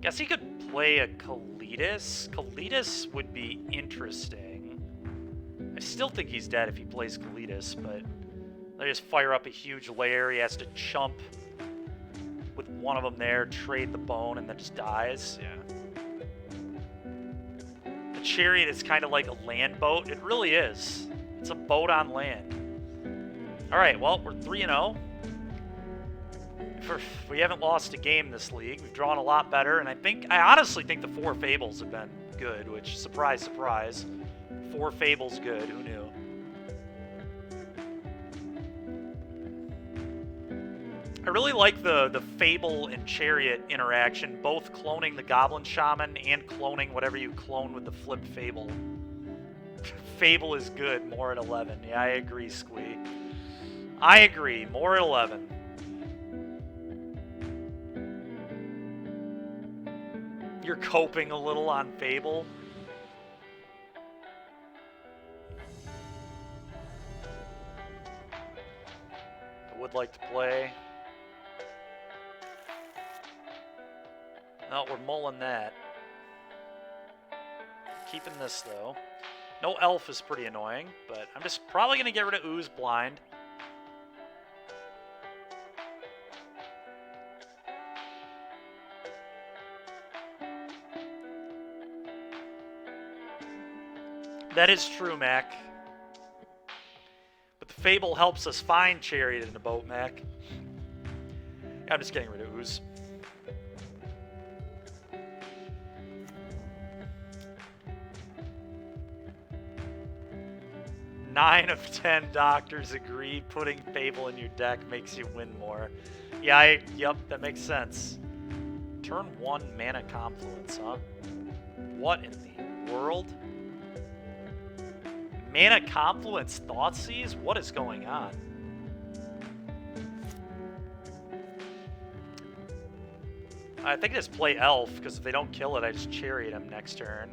S1: Guess he could play a Kalitas. Kalitas would be interesting. I still think he's dead if he plays Kalitas, but... They just fire up a huge lair. He has to chump with one of them there, trade the bone, and then just dies. Yeah. The Chariot is kind of like a land boat. It really is. It's a boat on land. Alright, well, we're 3-0. We haven't lost a game this league. We've drawn a lot better, and I honestly think the 4 Fables have been good, which, surprise, surprise. 4 Fables good, who knew? I really like the Fable and Chariot interaction, both cloning the Goblin Shaman and cloning whatever you clone with the flip Fable. Fable is good, more at 11. Yeah, I agree, Squee. I agree, more at 11. You're coping a little on Fable. I would like to play. No, we're mulling that. Keeping this, though. No Elf is pretty annoying, but I'm just probably going to get rid of Ooze Blind. That is true, Mac. But the Fable helps us find Chariot in the boat, Mac. I'm just getting rid of Ooze. Nine of 10 doctors agree putting Fable in your deck makes you win more. Yeah, yep, that makes sense. Turn 1 mana confluence, huh? What in the world? Mana confluence Thoughtseize? What is going on? I think I just play Elf, because if they don't kill it, I just Chariot him next turn.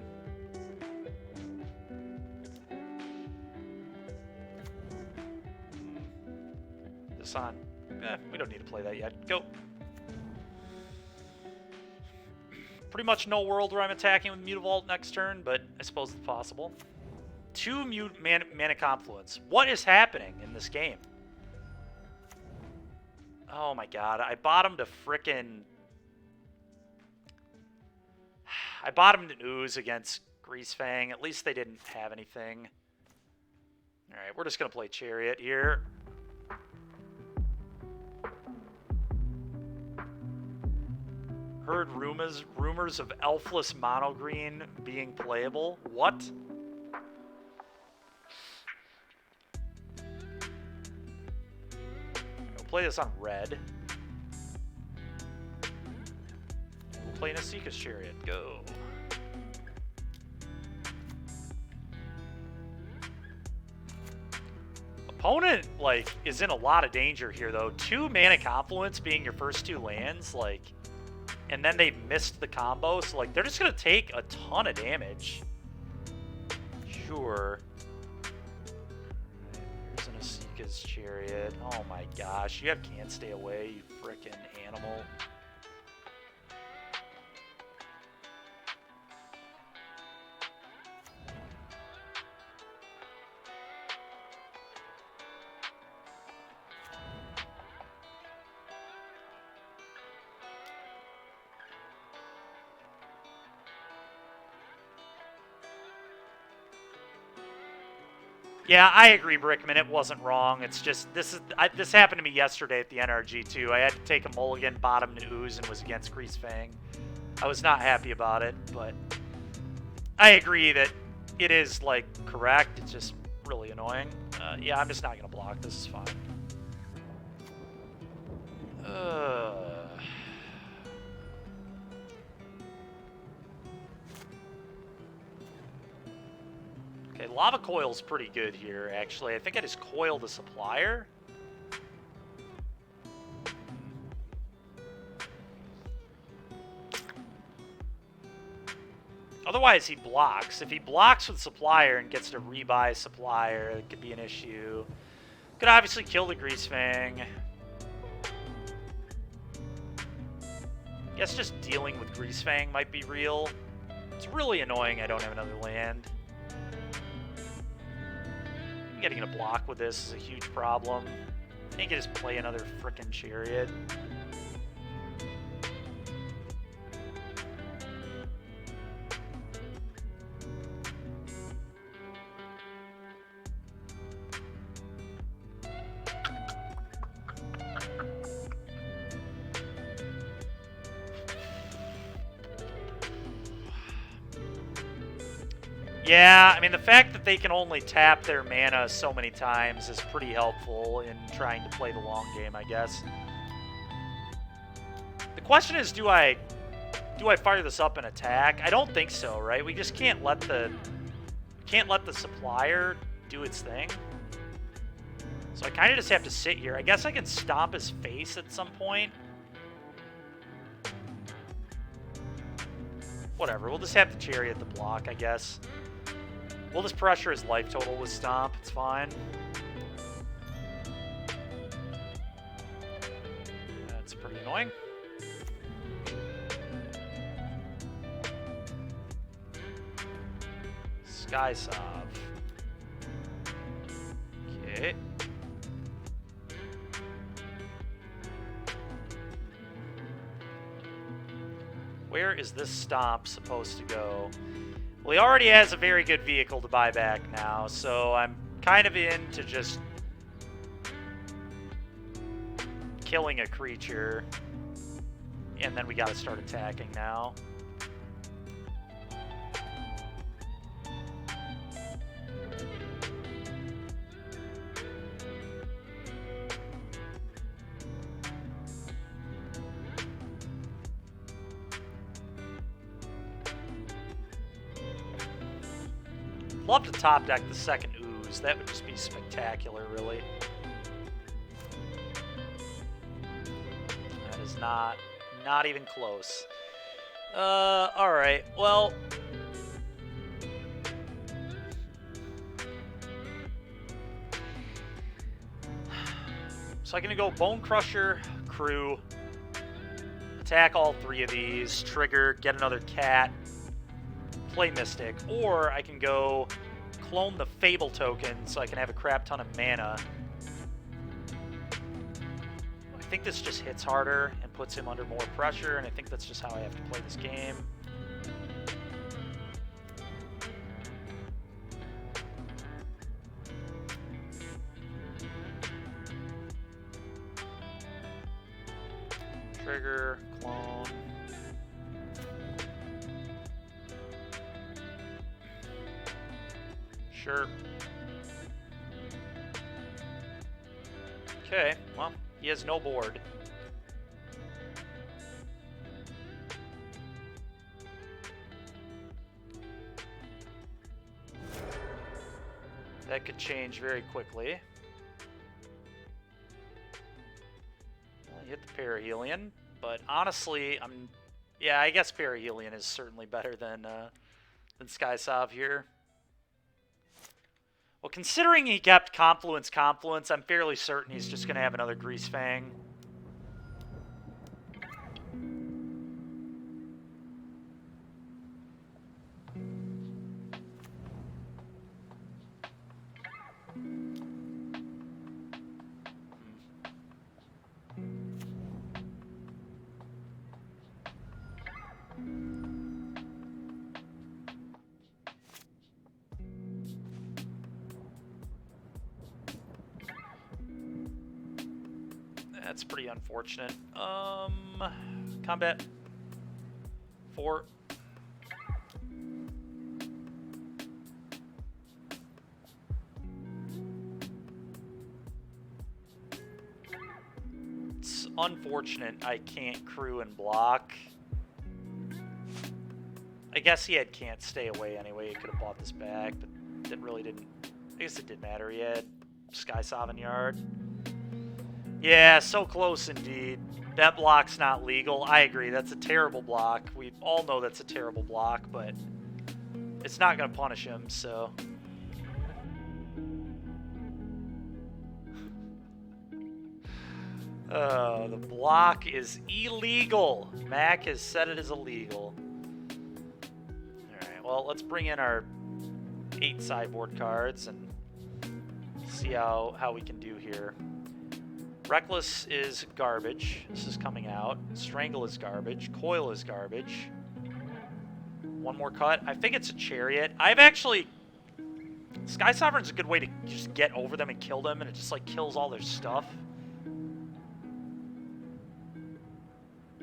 S1: this on. We don't need to play that yet. Go. Pretty much no world where I'm attacking with Mutavault next turn, but I suppose it's possible. 2 mana confluence. What is happening in this game? Oh my god, I bottomed a frickin'... I bottomed an Ooze against Greasefang. At least they didn't have anything. Alright, we're just going to play Chariot here. Heard rumors of Elfless Mono Green being playable. What? We'll play this on red. We'll play Nasika's Chariot. Go. Opponent, like, is in a lot of danger here, though. 2 mana confluence being your first 2 lands, like... And then they missed the combo, so like they're just gonna take a ton of damage. Sure. Here's an Asika's Chariot. Oh my gosh, you have Can't Stay Away, you frickin' animal. Yeah, I agree, Brickman. It wasn't wrong. It's just this happened to me yesterday at the NRG too. I had to take a mulligan, bottom to Ooze, and was against Greasefang. I was not happy about it, but I agree that it is like correct. It's just really annoying. Yeah, I'm just not gonna block. This is fine. Okay, Lava Coil's pretty good here, actually. I think I just coil the Supplier. Otherwise, he blocks. If he blocks with Supplier and gets to rebuy Supplier, it could be an issue. Could obviously kill the Greasefang. Guess just dealing with Greasefang might be real. It's really annoying I don't have another land. Getting a block with this is a huge problem. I think I just play another frickin' Chariot. Yeah, I mean, the fact that they can only tap their mana so many times is pretty helpful in trying to play the long game, I guess. The question is, do I fire this up and attack? I don't think so, right? We just can't let the Supplier do its thing. So I kind of just have to sit here. I guess I can stomp his face at some point. Whatever, we'll just have the Chariot the block, I guess. We'll just pressure his life total with Stomp. It's fine. That's pretty annoying. Sky Sov. Okay. Where is this Stomp supposed to go? Well, he already has a very good vehicle to buy back now, so I'm kind of into just killing a creature, and then we gotta start attacking now. Love to top deck the second Ooze. That would just be spectacular, really. That is not even close. Alright, well... So I'm going to go Bone Crusher, Crew, attack all 3 of these, trigger, get another cat, play Mystic. Or I can go clone the Fable token so I can have a crap ton of mana. I think this just hits harder and puts him under more pressure, and I think that's just how I have to play this game. Trigger, clone. Sure. Okay, well, he has no board. That could change very quickly. Hit the Perihelion, but honestly, yeah, I guess Perihelion is certainly better than Skysav here. Well, considering he kept Confluence, I'm fairly certain he's just going to have another Grease Fang. That's pretty unfortunate. Combat 4. It's unfortunate I can't crew and block. I guess he had can't stay away anyway. He could have bought this back, but it really didn't. I guess it didn't matter. He had Sky Sovanyard. Yeah, so close indeed. That block's not legal. I agree. That's a terrible block. We all know that's a terrible block, but it's not going to punish him, so. The block is illegal. Mac has said it is illegal. Alright, well, let's bring in our 8 sideboard cards and see how we can do here. Reckless is garbage. This is coming out. Strangle is garbage. Coil is garbage. One more cut. I think it's a Chariot. I've actually... Sky Sovereign's a good way to just get over them and kill them, and it just, like, kills all their stuff.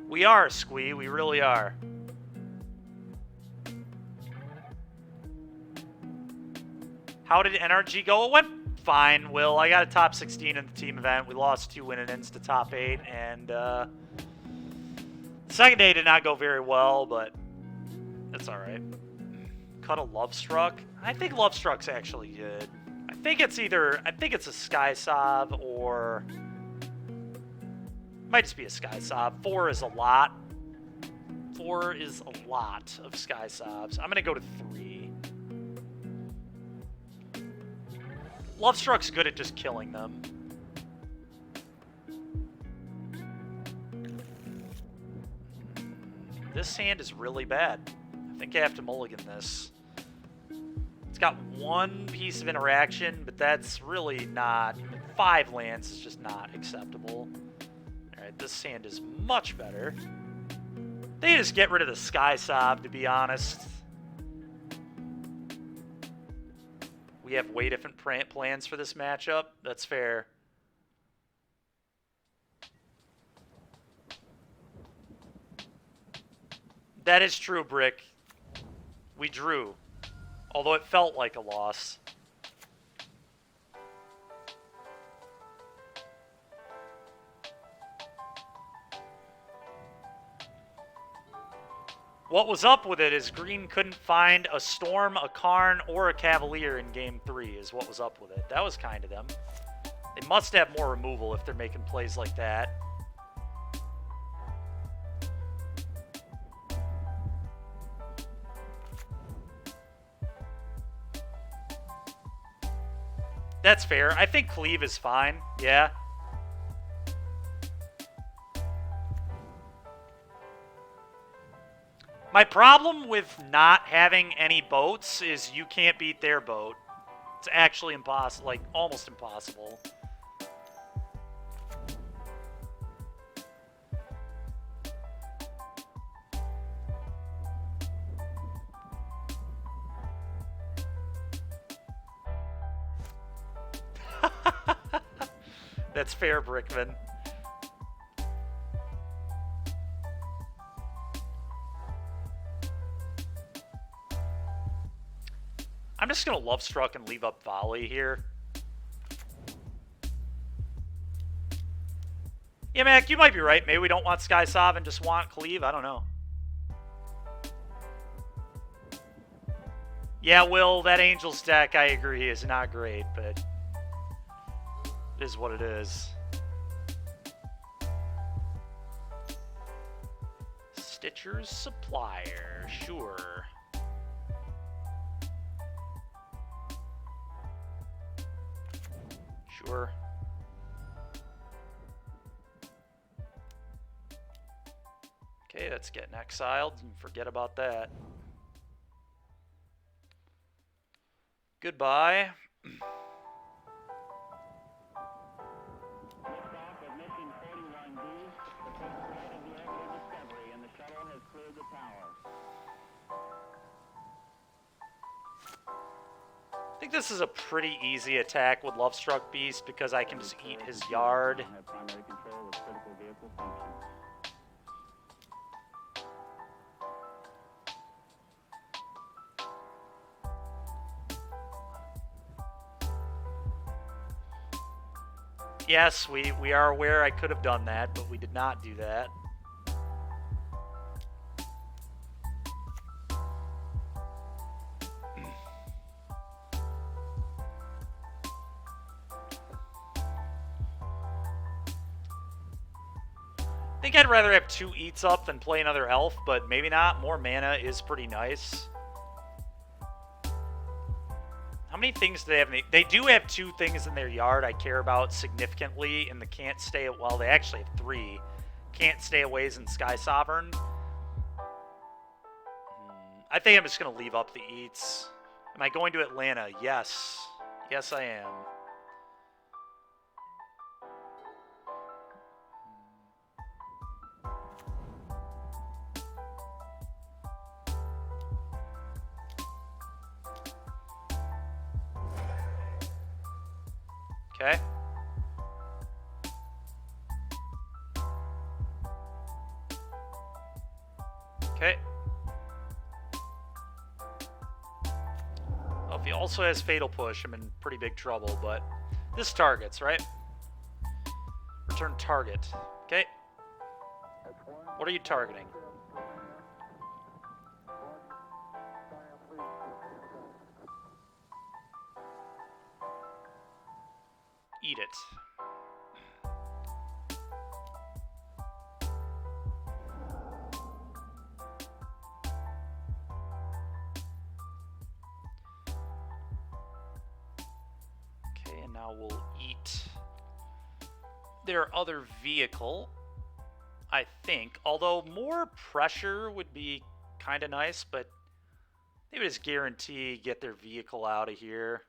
S1: We are, Squee. We really are. How did NRG go? It went fine, Will. I got a top 16 in the team event. We lost 2 win-ins to top 8, and second day did not go very well, but that's all right. Cut a Lovestruck. I think Lovestruck's actually good. I think it's a Skysav or might just be a Skysav. 4 is a lot. 4 is a lot of Skysavs. I'm gonna go to 3. Lovestruck's good at just killing them. This hand is really bad. I think I have to mulligan this. It's got 1 piece of interaction, but that's really not... 5 lands is just not acceptable. Alright, this hand is much better. They just get rid of the Skysav, to be honest. We have way different plans for this matchup. That's fair. That is true, Brick. We drew. Although it felt like a loss. What was up with it is Green couldn't find a Storm, a Karn, or a Cavalier in Game 3 is what was up with it. That was kind of them. They must have more removal if they're making plays like that. That's fair. I think Cleave is fine. Yeah. My problem with not having any boats is you can't beat their boat. It's actually impossible, like almost impossible. That's fair, Brickman. I'm just going to Love Struck and leave up Volley here. Yeah, Mac, you might be right. Maybe we don't want Sky Sov and just want Cleave. I don't know. Yeah, Will, that Angels deck, I agree, is not great, but it is what it is. Stitcher's Supplier, sure. Sure. Okay, that's getting exiled. Forget about that. Goodbye. I think this is a pretty easy attack with Love Struck Beast because I can just eat his yard. Yes, we are aware I could have done that, but we did not do that. I think I'd rather have 2 eats up than play another elf, but maybe not. More mana is pretty nice. How many things do they have? They do have 2 things in their yard I care about significantly, and the can't stay. Well, they actually have 3. Can't stay aways and Sky Sovereign. I think I'm just going to leave up the eats. Am I going to Atlanta? Yes. Yes, I am. Okay. Okay. Well, if he also has Fatal Push, I'm in pretty big trouble, but this targets, right? Return target. Okay. What are you targeting? Eat it. Okay, and now we'll eat their other vehicle, I think. Although more pressure would be kind of nice, but they would just guarantee get their vehicle out of here.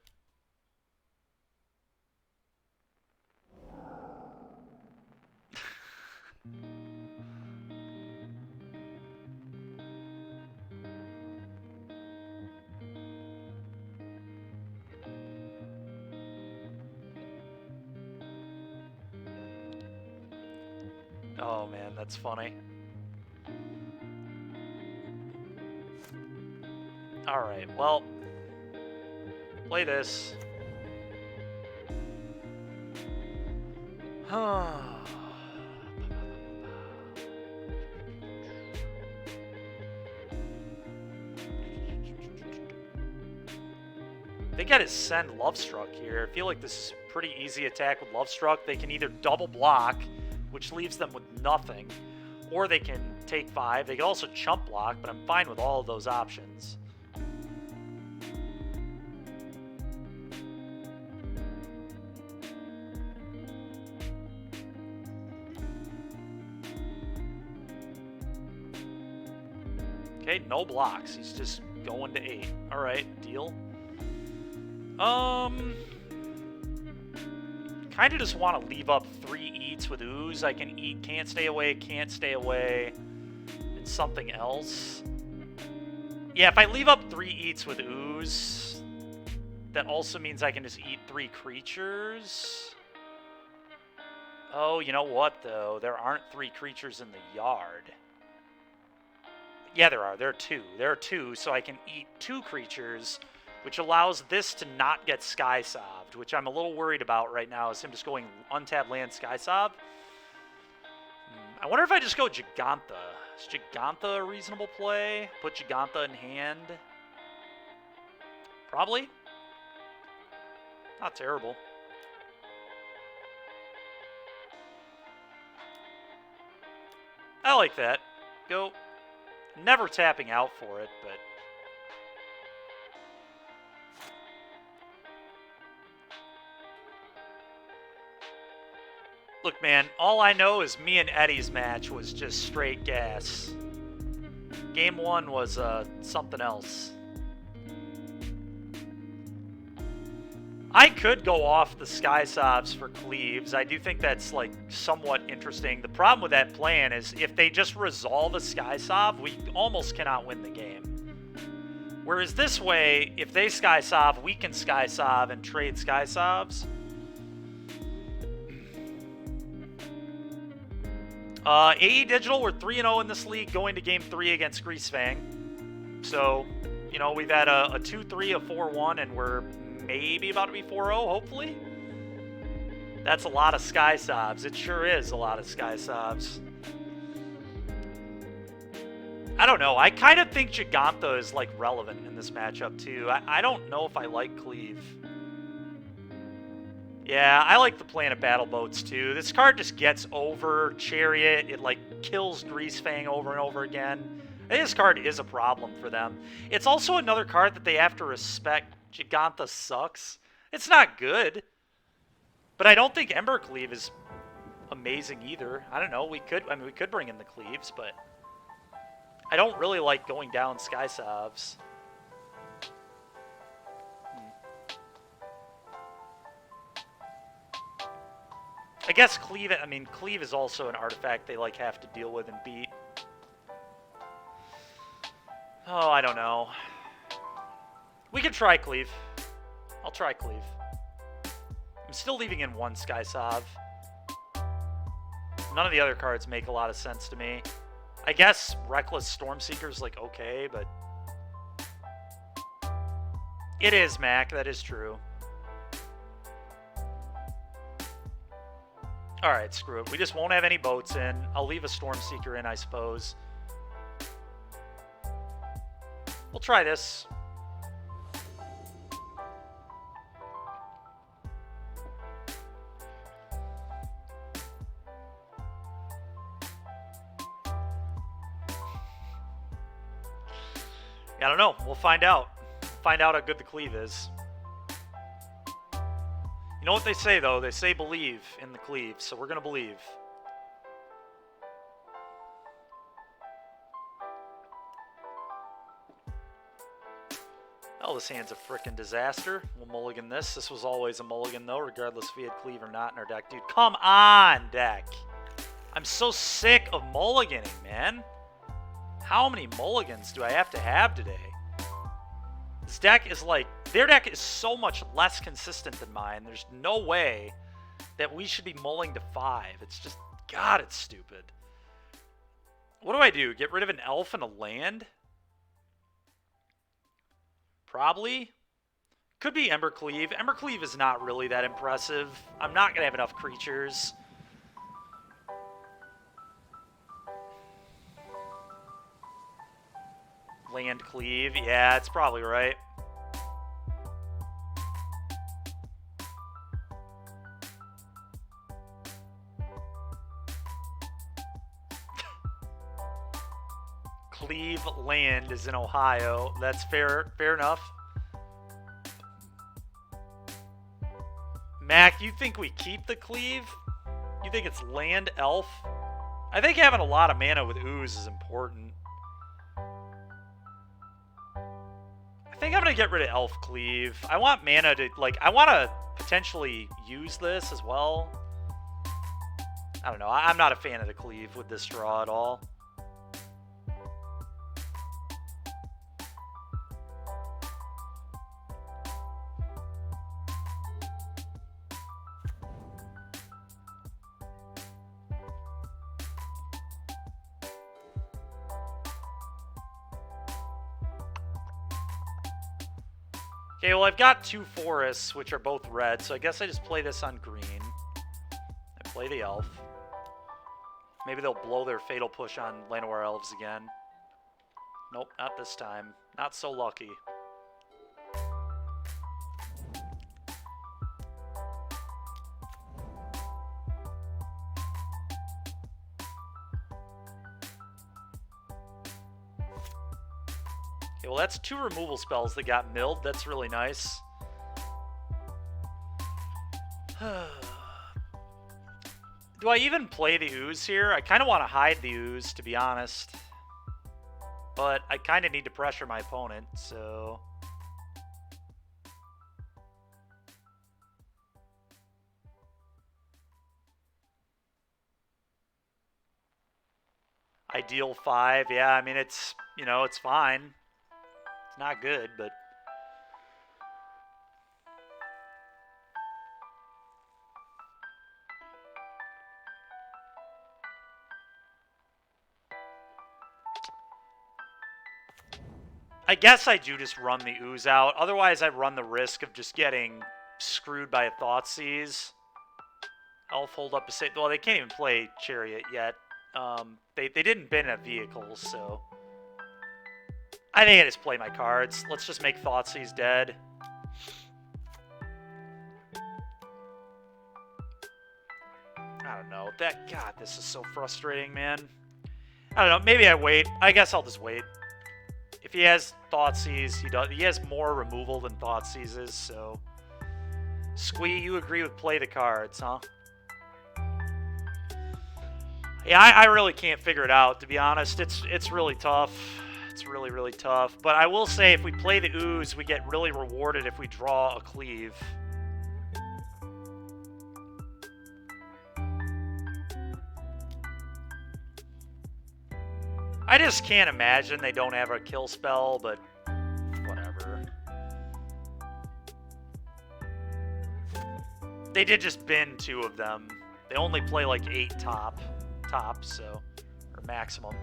S1: Oh man, that's funny. Alright, well, play this. They gotta send Love Struck here. I feel like this is a pretty easy attack with Love Struck. They can either double block, which leaves them with nothing, or they can take 5. They can also chump block, but I'm fine with all of those options. Okay, no blocks. He's just going to 8. All right, deal. Kind of just want to leave up 3 eats with ooze. I can eat can't stay away, and something else. Yeah, if I leave up 3 eats with ooze, that also means I can just eat 3 creatures. Oh, you know what, though? There aren't 3 creatures in the yard. Yeah, there are. There are 2. There are 2, so I can eat 2 creatures, which allows this to not get sky-sobbed, which I'm a little worried about right now, is him just going untapped land sky-sob. I wonder if I just go Giganta. Is Giganta a reasonable play? Put Giganta in hand? Probably. Not terrible. I like that. Go. Never tapping out for it, but... Look, man, all I know is me and Eddie's match was just straight gas. Game 1 was something else. I could go off the Sky Sobs for Cleaves. I do think that's, like, somewhat interesting. The problem with that plan is if they just resolve a Sky Sob, we almost cannot win the game. Whereas this way, if they Sky Sob, we can Sky Sob and trade Sky Sobs. AE Digital, we're 3-0 in this league going to Game 3 against Greasefang. So, you know, we've had a 2-3, a 4-1, and we're maybe about to be 4-0, hopefully. That's a lot of Sky Sobs. It sure is a lot of Sky Sobs. I don't know. I kind of think Giganta is, like, relevant in this matchup, too. I don't know if I like Cleave. Yeah, I like the plan of Battle Boats, too. This card just gets over Chariot. It, like, kills Greasefang over and over again. I think this card is a problem for them. It's also another card that they have to respect. Giganta sucks. It's not good. But I don't think Ember Cleave is amazing either. I don't know. We could bring in the Cleaves, but I don't really like going down Sky Sobs. I guess Cleave is also an artifact they, like, have to deal with and beat. Oh, I don't know. We could try Cleave. I'll try Cleave. I'm still leaving in 1 Sky Sob. None of the other cards make a lot of sense to me. I guess Reckless Stormseeker's, like, okay, but... It is, Mac. That is true. Alright, screw it. We just won't have any boats in. I'll leave a Stormseeker in, I suppose. We'll try this. I don't know. We'll find out. Find out how good the Cleave is. You know what they say, though? They say believe in the Cleave, so we're going to believe. Oh, this hand's a frickin' disaster. We'll mulligan this. This was always a mulligan, though, regardless if we had Cleave or not in our deck. Dude, come on, deck. I'm so sick of mulliganing, man. How many mulligans do I have to have today? This deck is like... Their deck is so much less consistent than mine. There's no way that we should be mulling to 5. It's just... God, it's stupid. What do I do? Get rid of an elf and a land? Probably. Could be Ember Cleave. Ember Cleave is not really that impressive. I'm not going to have enough creatures. Land Cleave. Yeah, it's probably right. Cleveland is in Ohio. That's fair enough. Mac, you think we keep the Cleave? You think it's land elf? I think having a lot of mana with ooze is important. think I'm going to get rid of Elf Cleave. I want mana to, like, I want to potentially use this as well. I don't know. I'm not a fan of the Cleave with this draw at all. Okay, well, I've got 2 forests, which are both red, so I guess I just play this on green. I play the elf. Maybe they'll blow their fatal push on Llanowar Elves again. Nope, not this time. Not so lucky. Okay, well, that's 2 removal spells that got milled. That's really nice. Do I even play the Ooze here? I kind of want to hide the Ooze, to be honest. But I kind of need to pressure my opponent, so... Ideal 5, yeah, I mean, it's, you know, it's fine. It's not good, but... I guess I do just run the Ooze out. Otherwise, I run the risk of just getting screwed by a Thoughtseize. Elf hold up a safe. Well, they can't even play Chariot yet. They didn't bin a vehicle, so... I think I just play my cards. Let's just make Thoughtseize dead. I don't know. God, this is so frustrating, man. I don't know. Maybe I wait. I guess I'll just wait. If he has Thoughtseize, he has more removal than Thoughtseizes, so... Squee, you agree with play the cards, huh? Yeah, I really can't figure it out, to be honest. It's really tough. It's really, really tough. But I will say, if we play the Ooze, we get really rewarded if we draw a Cleave. I just can't imagine they don't have a kill spell, but whatever. They did just bin 2 of them. They only play like 8 tops, so, or maximum.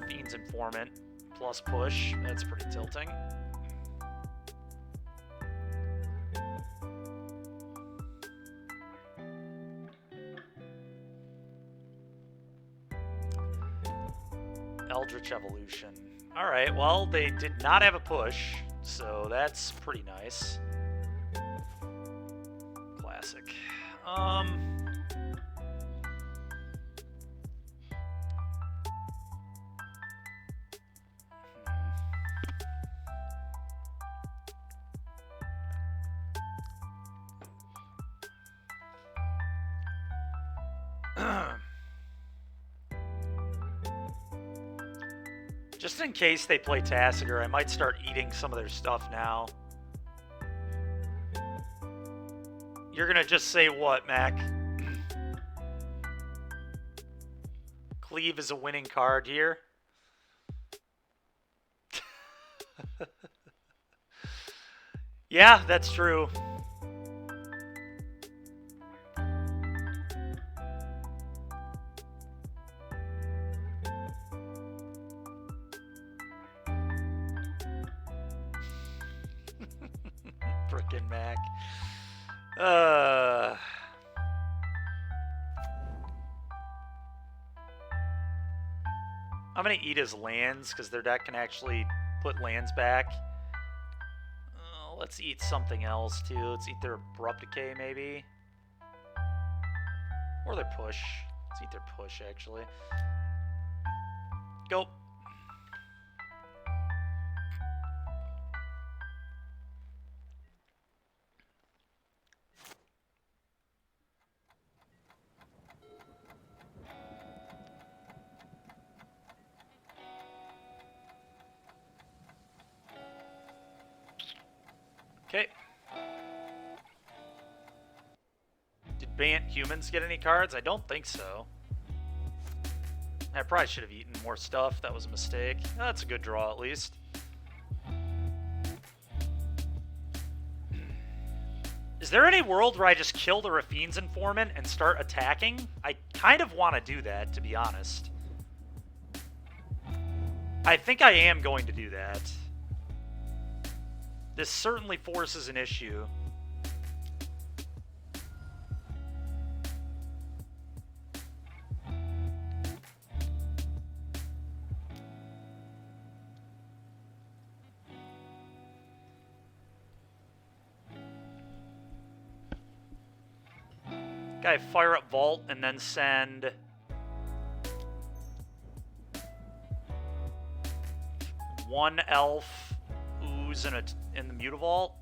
S1: Fiend's Informant plus push. That's pretty tilting. Eldritch Evolution. Alright, well, they did not have a push, so that's pretty nice. Classic. Just in case they play Tassiger, I might start eating some of their stuff now. You're gonna just say what, Mac? Cleave is a winning card here. Yeah, that's true. Frickin' Mac. I'm gonna eat his lands because their deck can actually put lands back. Let's eat something else too. Let's eat their Abrupt Decay maybe. Or their push. Let's eat their push actually. Go. Okay. Did Bant Humans get any cards? I don't think so. I probably should have eaten more stuff. That was a mistake. Oh, that's a good draw, at least. Is there any world where I just kill the Rafine's informant and start attacking? I kind of want to do that, to be honest. I think I am going to do that. This certainly forces an issue. Guy fire up Vault and then send one elf ooze in the Mutavault.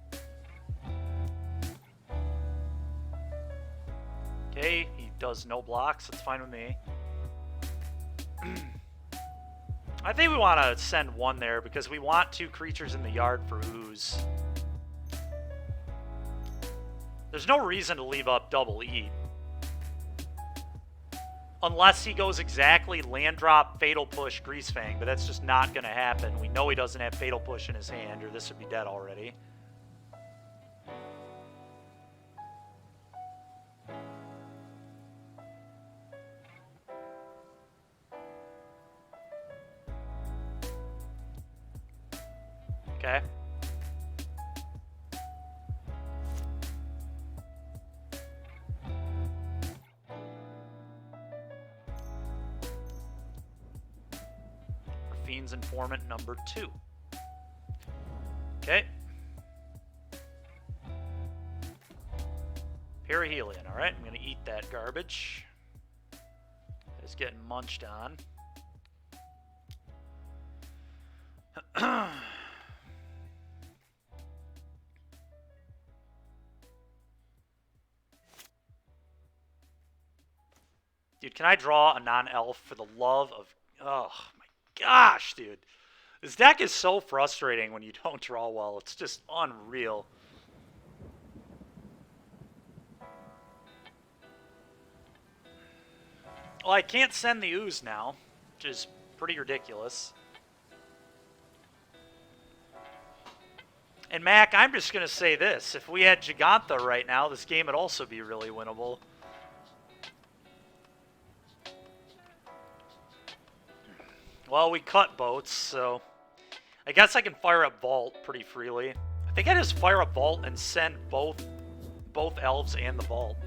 S1: Okay, he does no blocks. That's fine with me. I think we want to send one there because we want 2 creatures in the yard for ooze. There's no reason to leave up double eat. Unless he goes exactly land drop, fatal push, Greasefang, but that's just not going to happen. We know he doesn't have fatal push in his hand, or this would be dead already. Okay. Fiend's Informant number 2. Okay. Perihelion. Alright, I'm going to eat that garbage. It's getting munched on. Dude, can I draw a non-elf for the love of... Oh, my gosh, dude. This deck is so frustrating when you don't draw well. It's just unreal. Well, I can't send the ooze now, which is pretty ridiculous. And Mac, I'm just going to say this. If we had Gigantha right now, this game would also be really winnable. Well, we cut boats, so I guess I can fire up Vault pretty freely. I think I just fire up Vault and send both elves and the Vault.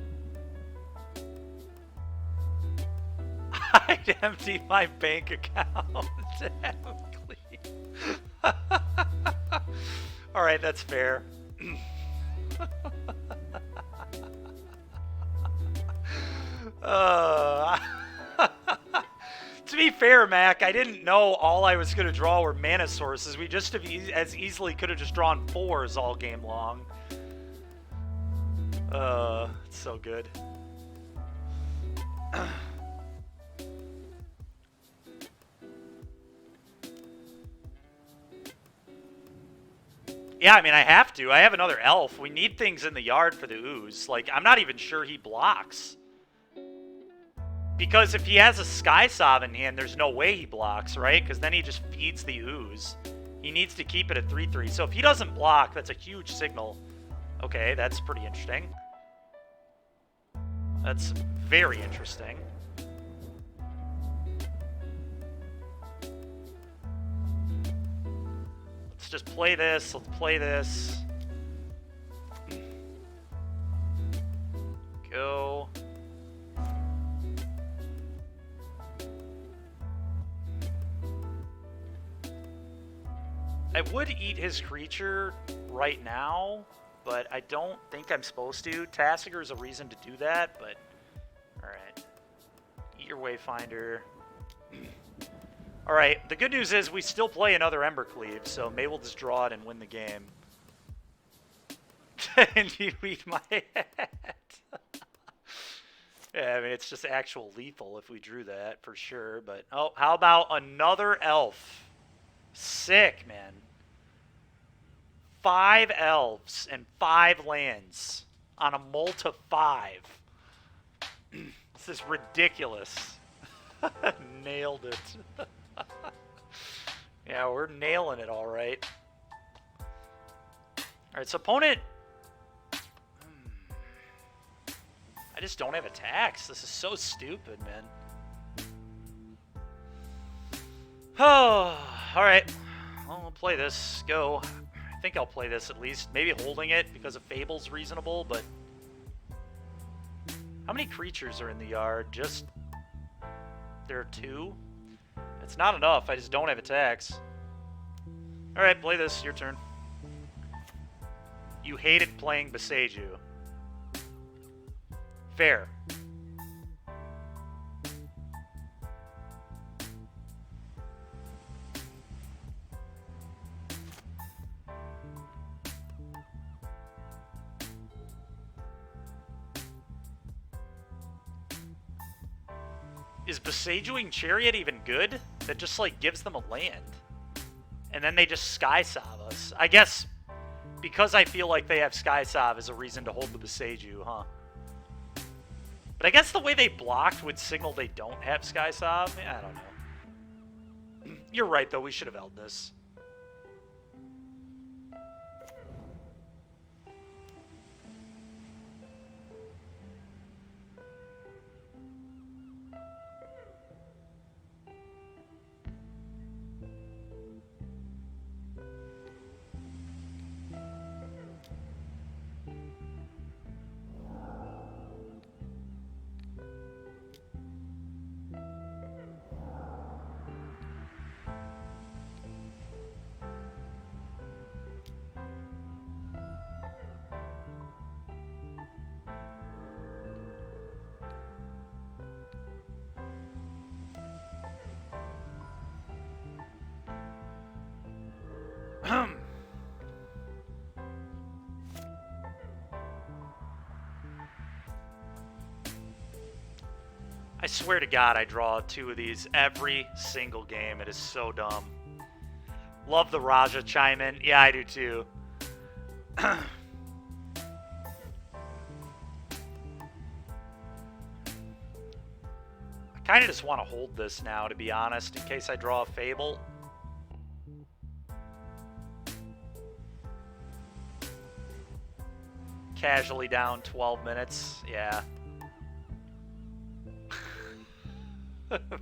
S1: I'd empty my bank account. Alright, that's fair. To be fair, Mac, I didn't know all I was going to draw were mana sources. We just as easily could have just drawn 4s all game long. It's so good. Yeah, I mean, I have to. I have another elf. We need things in the yard for the ooze. Like, I'm not even sure he blocks. Because if he has a Sky Sov in hand, there's no way he blocks, right? Because then he just feeds the ooze. He needs to keep it at 3/3. So if he doesn't block, that's a huge signal. Okay, that's pretty interesting. That's very interesting. Let's just play this. Let's play this. Go. I would eat his creature right now, but I don't think I'm supposed to. Tassiger is a reason to do that, but... Alright. Eat your Wayfinder. Alright, the good news is we still play another Embercleave, so maybe we'll just draw it and win the game. And you eat my head. Yeah, I mean, it's just actual lethal if we drew that, for sure. But, oh, how about another elf? Sick, man. 5 elves and 5 lands on a mult of 5. This is ridiculous. Nailed it. Yeah, we're nailing it all right. All right, so opponent... I just don't have attacks. This is so stupid, man. Oh, all right. Well, I'll play this. Go. I think I'll play this at least. Maybe holding it because a Fable's reasonable, but... How many creatures are in the yard? Just... There are 2? It's not enough. I just don't have attacks. All right, play this. Your turn. You hated playing Beseiju. Fair. Is Besieguing Chariot even good? That just, like, gives them a land. And then they just Skysav us. I guess because I feel like they have Skysav is a reason to hold the Beseiju, huh? But I guess the way they blocked would signal they don't have Skysav. I don't know. You're right, though. We should have held this. I swear to God, I draw 2 of these every single game. It is so dumb. Love the Raja chime in. Yeah, I do too. I kind of just want to hold this now, to be honest, in case I draw a Fable. Casually down 12 minutes. Yeah.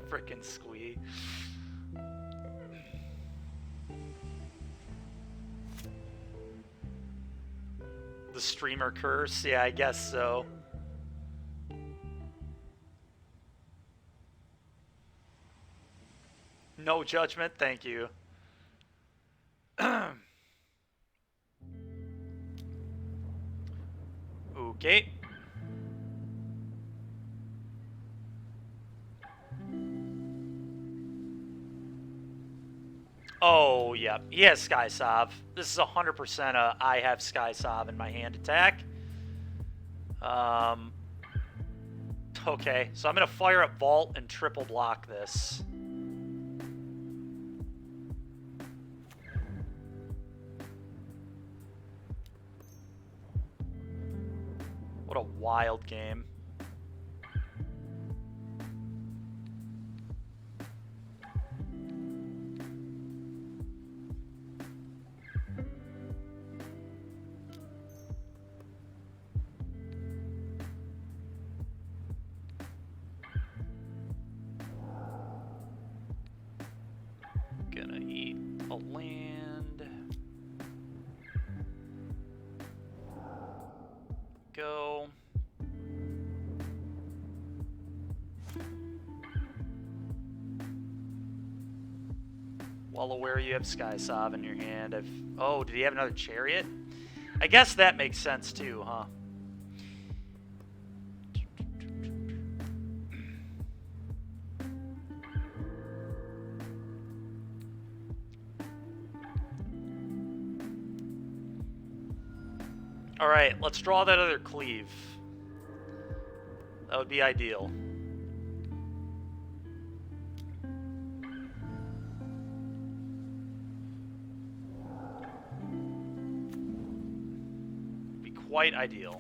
S1: Frickin' Squee. The streamer curse? Yeah, I guess so. No judgment, thank you. Okay. Oh, yeah. He has Skysav. This is 100% a I have Skysav in my hand attack. Okay, so I'm going to fire up Vault and triple block this. What a wild game. Gonna eat a land. Go. Well aware you have Skysav in your hand. Oh, did he have another Chariot? I guess that makes sense too, huh? Alright, let's draw that other cleave. That would be ideal. quite ideal.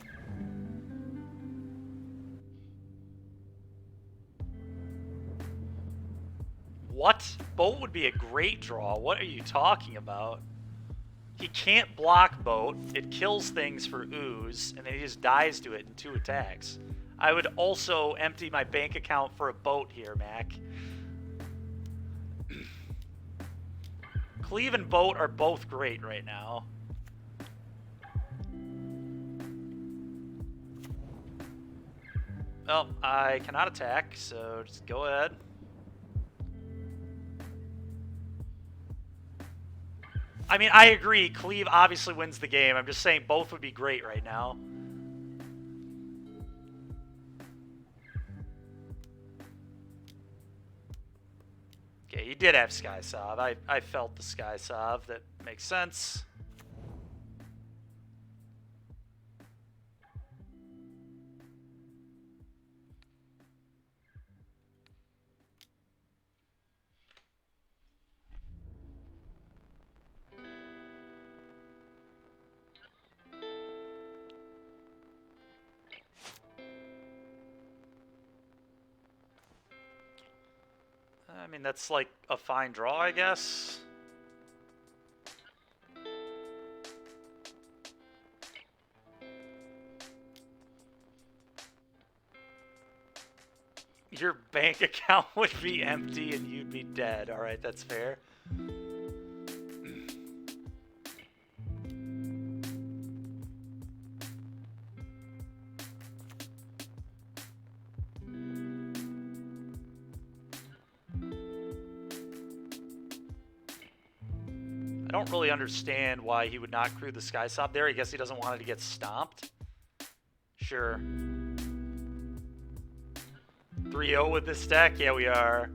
S1: What? Boat would be a great draw. What are you talking about? He can't block Boat. It kills things for Ooze, and then he just dies to it in 2 attacks. I would also empty my bank account for a Boat here, Mac. Cleave and Boat are both great right now. Well, I cannot attack, so just go ahead. I mean, I agree. Cleave obviously wins the game. I'm just saying both would be great right now. Okay, he did have Sky Sov. I felt the Sky Sov. That makes sense. I mean, that's like a fine draw, I guess. Your bank account would be empty and you'd be dead. All right, that's fair. I don't really understand why he would not crew the Sky Sop there. I guess he doesn't want it to get stomped. Sure. 3-0 with this deck? Yeah, we are.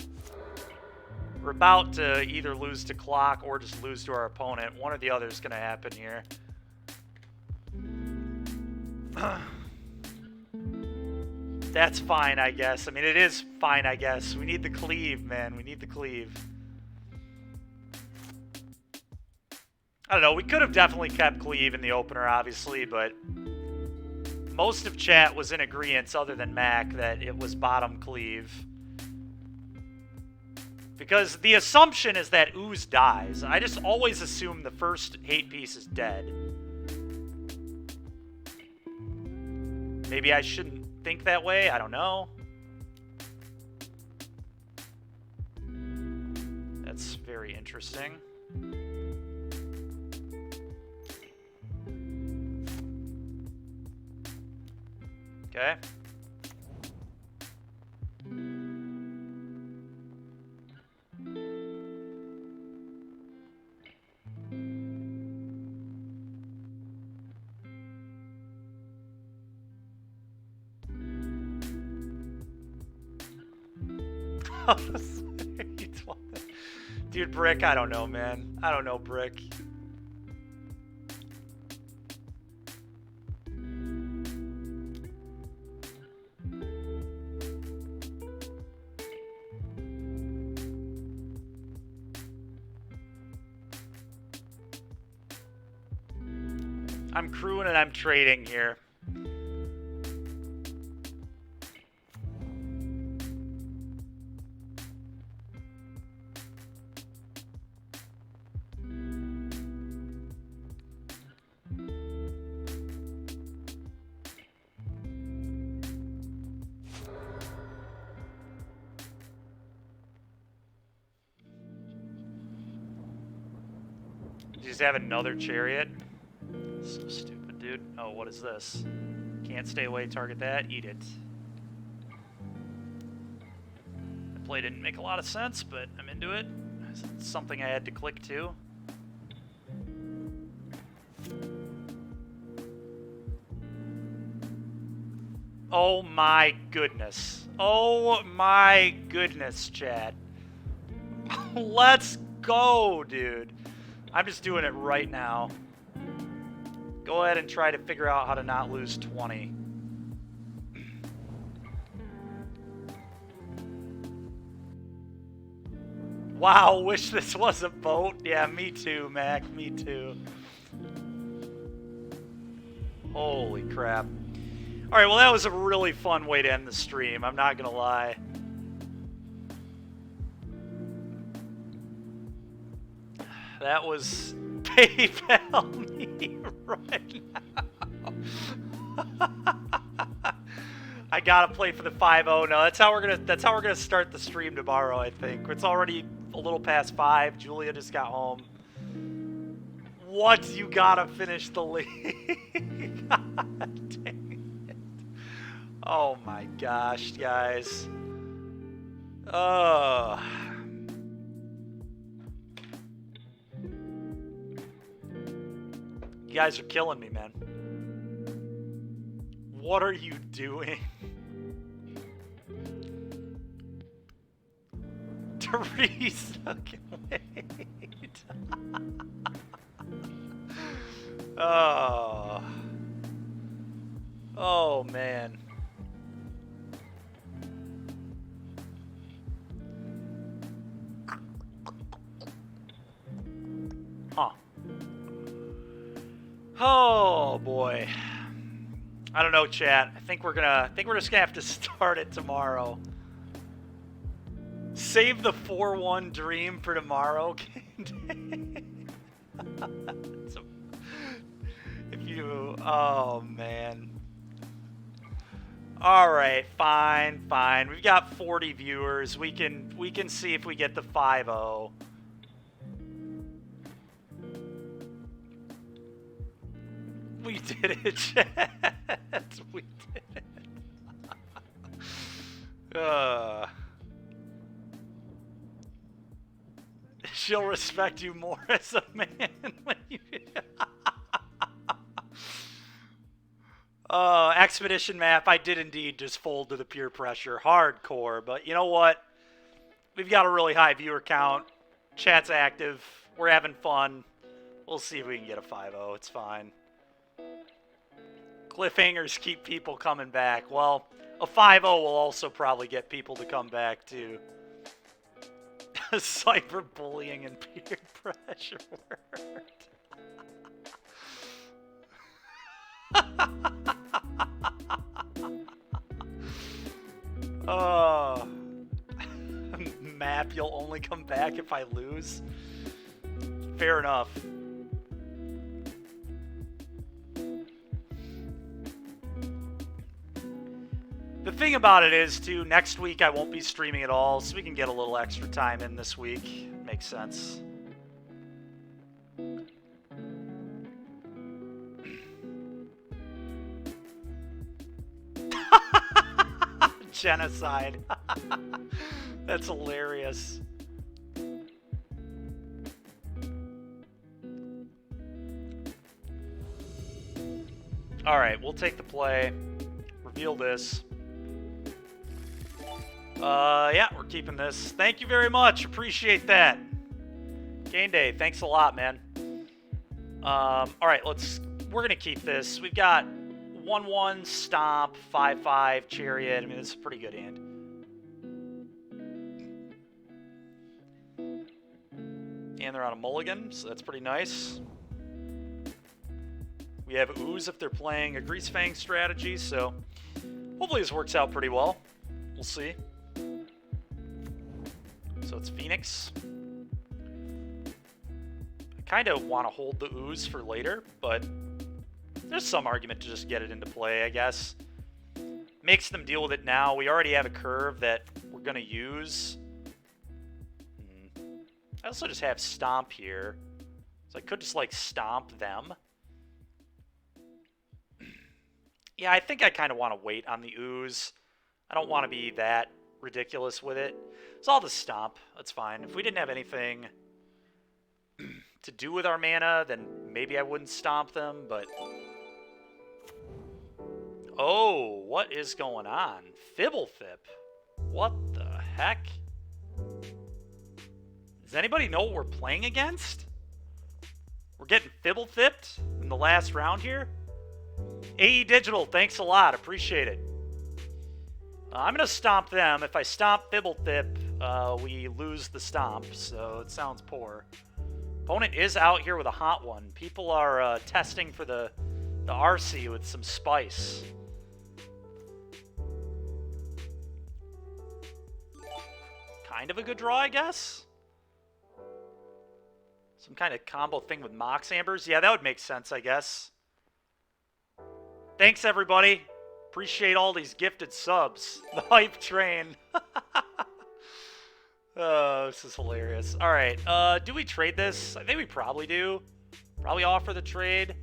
S1: We're about to either lose to clock or just lose to our opponent. One or the other is going to happen here. That's fine, I guess. I mean, it is fine, I guess. We need the cleave, man. We need the cleave. I don't know. We could have definitely kept cleave in the opener, obviously, but most of chat was in agreement, other than Mac, that it was bottom cleave. Because the assumption is that Ooze dies. I just always assume the first hate piece is dead. Maybe I shouldn't think that way. I don't know. That's very interesting. Okay. Dude, Brick, I don't know, man. I don't know, Brick. I'm crewing and I'm trading here. Does he have another chariot? So stupid, dude. Oh, what is this? Can't stay away, target that, eat it. The play didn't make a lot of sense, but I'm into it. It's something I had to click to. Oh my goodness. Oh my goodness, Chad. Let's go, dude. I'm just doing it right now. Go ahead and try to figure out how to not lose 20. Wow, wish this was a boat. Yeah, me too, Mac. Me too. Holy crap. Alright, well that was a really fun way to end the stream, I'm not gonna lie. That was PayPal me right now. I gotta play for the 5-0. No, that's how we're gonna start the stream tomorrow, I think. It's already a little past 5. Julia just got home. What? You gotta finish the league. God dang it. Oh my gosh, guys. Oh. You guys are killing me, man. What are you doing? Teresa can wait. Oh. Oh, man. Huh. Oh, boy. I don't know, chat. I think we're just gonna have to start it tomorrow. Save the 4-1 dream for tomorrow. So, if you, oh man. All right, fine. We've got 40 viewers. We can see if we get the 5-0. We did it, chat. We did it. She'll respect you more as a man when you... Expedition map, I did indeed just fold to the peer pressure. Hardcore, but you know what? We've got a really high viewer count. Chat's active. We're having fun. We'll see if we can get a 5-0. It's fine. Cliffhangers keep people coming back. Well, a 5-0 will also probably get people to come back, too. Cyberbullying and peer pressure word. Oh. Map, you'll only come back if I lose? Fair enough. The thing about it is, too, next week I won't be streaming at all, so we can get a little extra time in this week. Makes sense. Genocide. That's hilarious. Alright, we'll take the play. Reveal this. Yeah, we're keeping this. Thank you very much. Appreciate that. Game day, thanks a lot, man. Alright, we're gonna keep this. We've got 1-1, Stomp, 5-5, Chariot. I mean, this is a pretty good hand. And they're on a mulligan, so that's pretty nice. We have Ooze if they're playing a Grease Fang strategy, so hopefully this works out pretty well. We'll see. So it's Phoenix. I kind of want to hold the Ooze for later, but there's some argument to just get it into play, I guess. Makes them deal with it now. We already have a curve that we're going to use. I also just have Stomp here. So I could just, like, Stomp them. Yeah, I think I kind of want to wait on the Ooze. I don't want to be that ridiculous with it. So I'll just Stomp. That's fine. If we didn't have anything to do with our mana, then maybe I wouldn't Stomp them, but... Oh, what is going on? Fibblethip. What the heck? Does anybody know what we're playing against? We're getting Fibbletipped in the last round here? AE Digital, thanks a lot. Appreciate it. I'm going to Stomp them. If I Stomp Fibblethip, we lose the Stomp, so it sounds poor. Opponent is out here with a hot one. People are testing for the the RC with some spice. Kind of a good draw, I guess. Some kind of combo thing with Mox Ambers. Yeah, that would make sense, I guess. Thanks, everybody. Appreciate all these gifted subs. The hype train. Oh, this is hilarious. All right, do we trade this? I think we probably do. Probably offer the trade.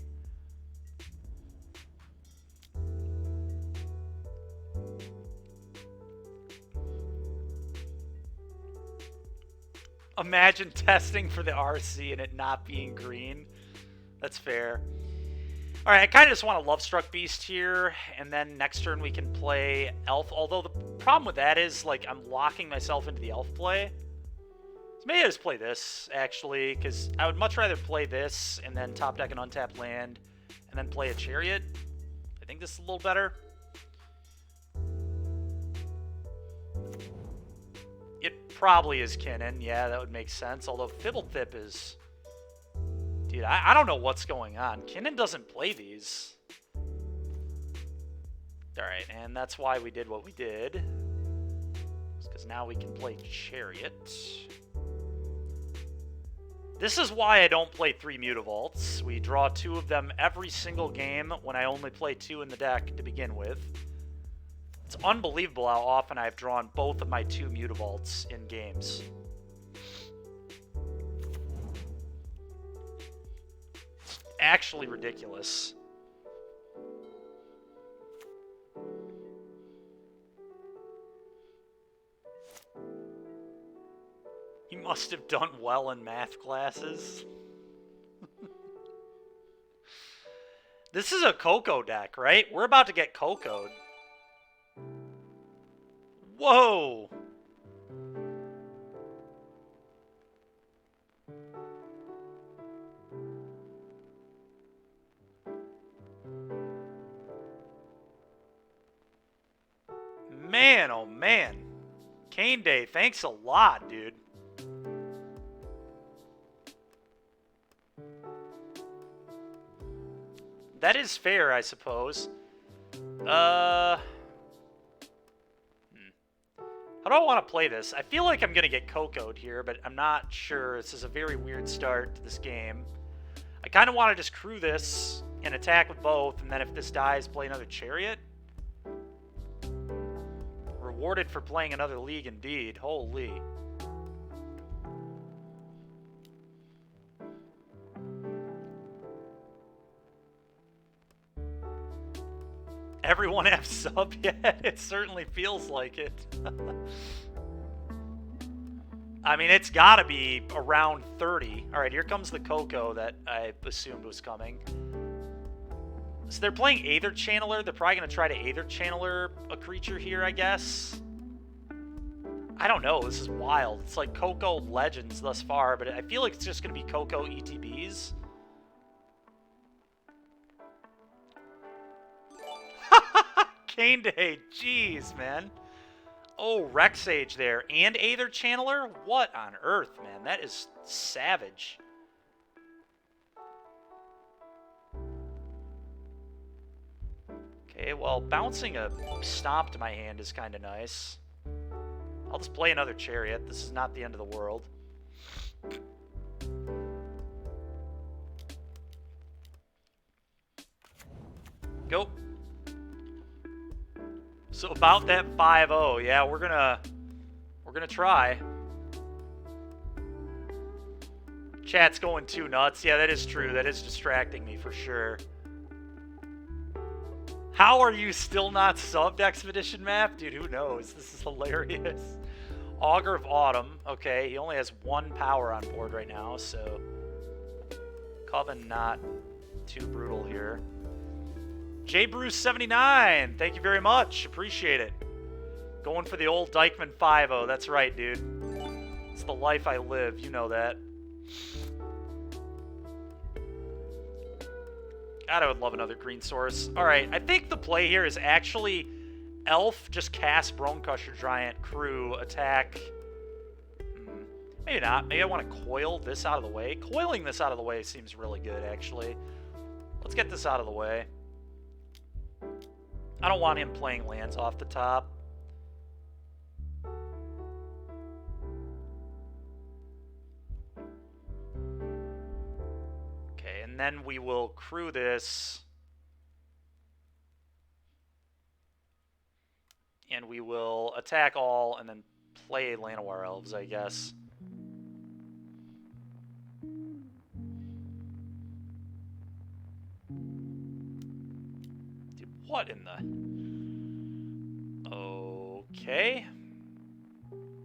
S1: Imagine testing for the RC and it not being green. That's fair. All right, I kind of just want a Lovestruck Beast here, and then next turn we can play Elf. Although the problem with that is, like, I'm locking myself into the Elf play. So maybe I just play this, actually, because I would much rather play this and then top deck an untapped land and then play a Chariot. I think this is a little better. It probably is Kinnan. Yeah, that would make sense. Although Fibblethip is... Dude, I don't know what's going on. Kinnan doesn't play these. Alright, and that's why we did what we did. Because now we can play Chariot. This is why I don't play 3 Mutavaults. We draw 2 of them every single game when I only play 2 in the deck to begin with. It's unbelievable how often I've drawn both of my 2 Mutavaults in games. It's actually ridiculous. You must have done well in math classes. This is a Coco deck, right? We're about to get Coco'd. Whoa! Man, oh man. Kane Day, thanks a lot, dude. That is fair, I suppose. How do I want to play this? I feel like I'm going to get Coco'd here, but I'm not sure. This is a very weird start to this game. I kind of want to just crew this and attack with both, and then if this dies, play another Chariot. Rewarded for playing another league, indeed. Holy. Everyone have sub yet? It certainly feels like it. I mean, it's got to be around 30. All right, here comes the Coco that I assumed was coming. So they're playing Aether Channeler. They're probably going to try to Aether Channeler a creature here, I guess. I don't know. This is wild. It's like Coco Legends thus far, but I feel like it's just going to be Coco ETBs. Kane Day, jeez, man. Oh, Rexage there. And Aether Channeler? What on earth, man? That is savage. Okay, well, bouncing a Stomp to my hand is kind of nice. I'll just play another Chariot. This is not the end of the world. Go. So about that 5-0, yeah, we're gonna try. Chat's going too nuts. Yeah, that is true. That is distracting me for sure. How are you still not subbed, Expedition Map? Dude, who knows? This is hilarious. Augur of Autumn. Okay, he only has 1 power on board right now, so Coven not too brutal here. J Bruce 79, thank you very much. Appreciate it. Going for the old Dykeman 5-0. That's right, dude. It's the life I live. You know that. God, I would love another green source. All right, I think the play here is actually Elf, just cast Bonecrusher Giant, crew, attack. Maybe not. Maybe I want to coil this out of the way. Coiling this out of the way seems really good, actually. Let's get this out of the way. I don't want him playing lands off the top. Okay, and then we will crew this. And we will attack all and then play Llanowar Elves, I guess. Dude, what in the... Okay.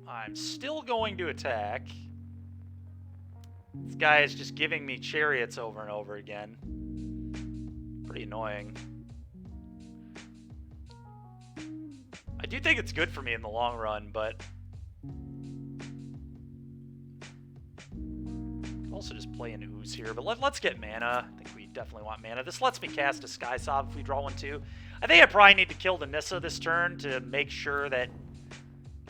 S1: I'm still going to attack. This guy is just giving me chariots over and over again. Pretty annoying. I do think it's good for me in the long run, but... also just play an Ooze here, but let's get mana. I think we definitely want mana. This lets me cast a Sky Sob if we draw one too. I think I probably need to kill the Nissa this turn to make sure that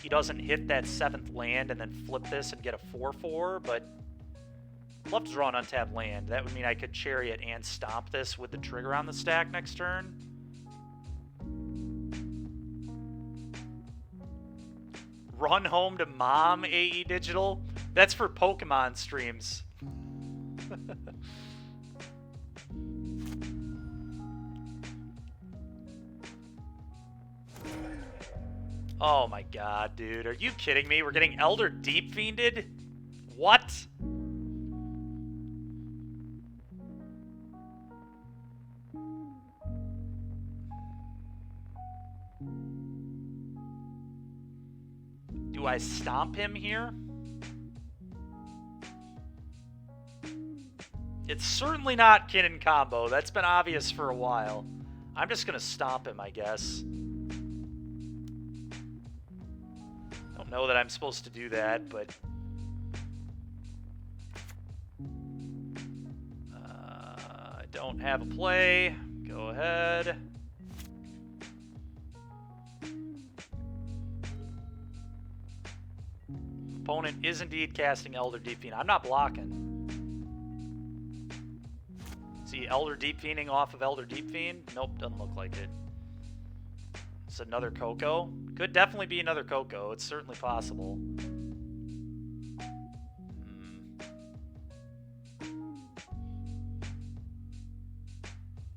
S1: he doesn't hit that 7th land and then flip this and get a 4/4, but I'd love to draw an untapped land. That would mean I could Chariot and Stomp this with the trigger on the stack next turn. Run home to mom, AE Digital. That's for Pokemon streams. Oh my god, dude. Are you kidding me? We're getting Elder Deep Fiended? What? Do I stomp him here? It's certainly not Kinnan combo. That's been obvious for a while. I'm just going to stomp him, I guess. Don't know that I'm supposed to do that, but... I don't have a play. Go ahead. Opponent is indeed casting Elder Deep Fiend. I'm not blocking. See Elder Deep Fiending off of Elder Deep Fiend? Nope, doesn't look like it. It's another Coco. Could definitely be another Coco. It's certainly possible.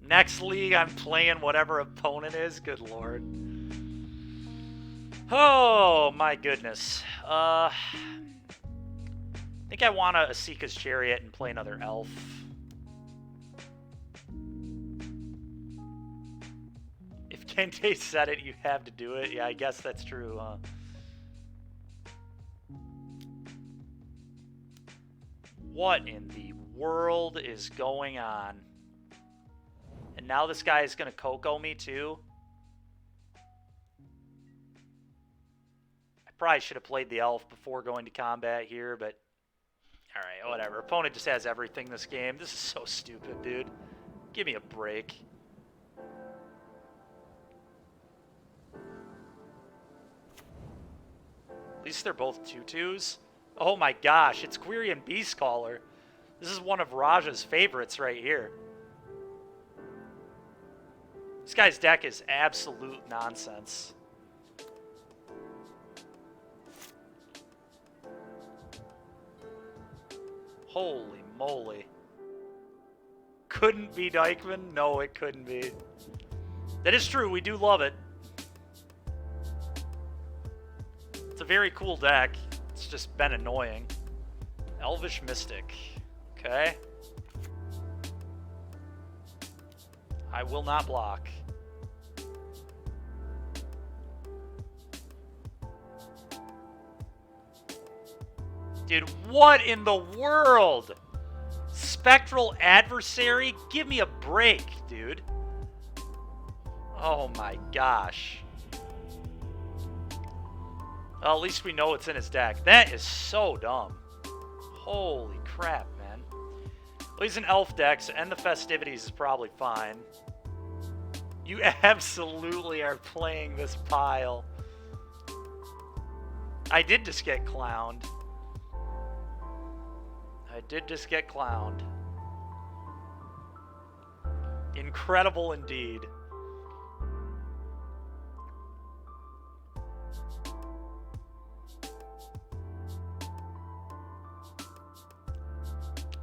S1: Next league, I'm playing whatever opponent is. Good lord. Oh, my goodness. I think I want to Asika's Chariot and play another elf. If Kente said it, you have to do it. Yeah, I guess that's true, huh? What in the world is going on? And now this guy is going to Coco me, too? I probably should have played the elf before going to combat here, but... Alright, whatever. Opponent just has everything this game. This is so stupid, dude. Give me a break. At least they're both 2/2s. Oh my gosh, it's Quirion Beastcaller. This is one of Raja's favorites right here. This guy's deck is absolute nonsense. Holy moly. Couldn't be Dykeman? No, it couldn't be. That is true, we do love it. It's a very cool deck. It's just been annoying. Elvish Mystic. Okay. I will not block. Dude, what in the world? Spectral Adversary? Give me a break, dude. Oh my gosh. Well, at least we know it's in his deck. That is so dumb. Holy crap, man. Well, he's an elf deck, so End the Festivities is probably fine. You absolutely are playing this pile. I did just get clowned. I did just get clowned. Incredible indeed.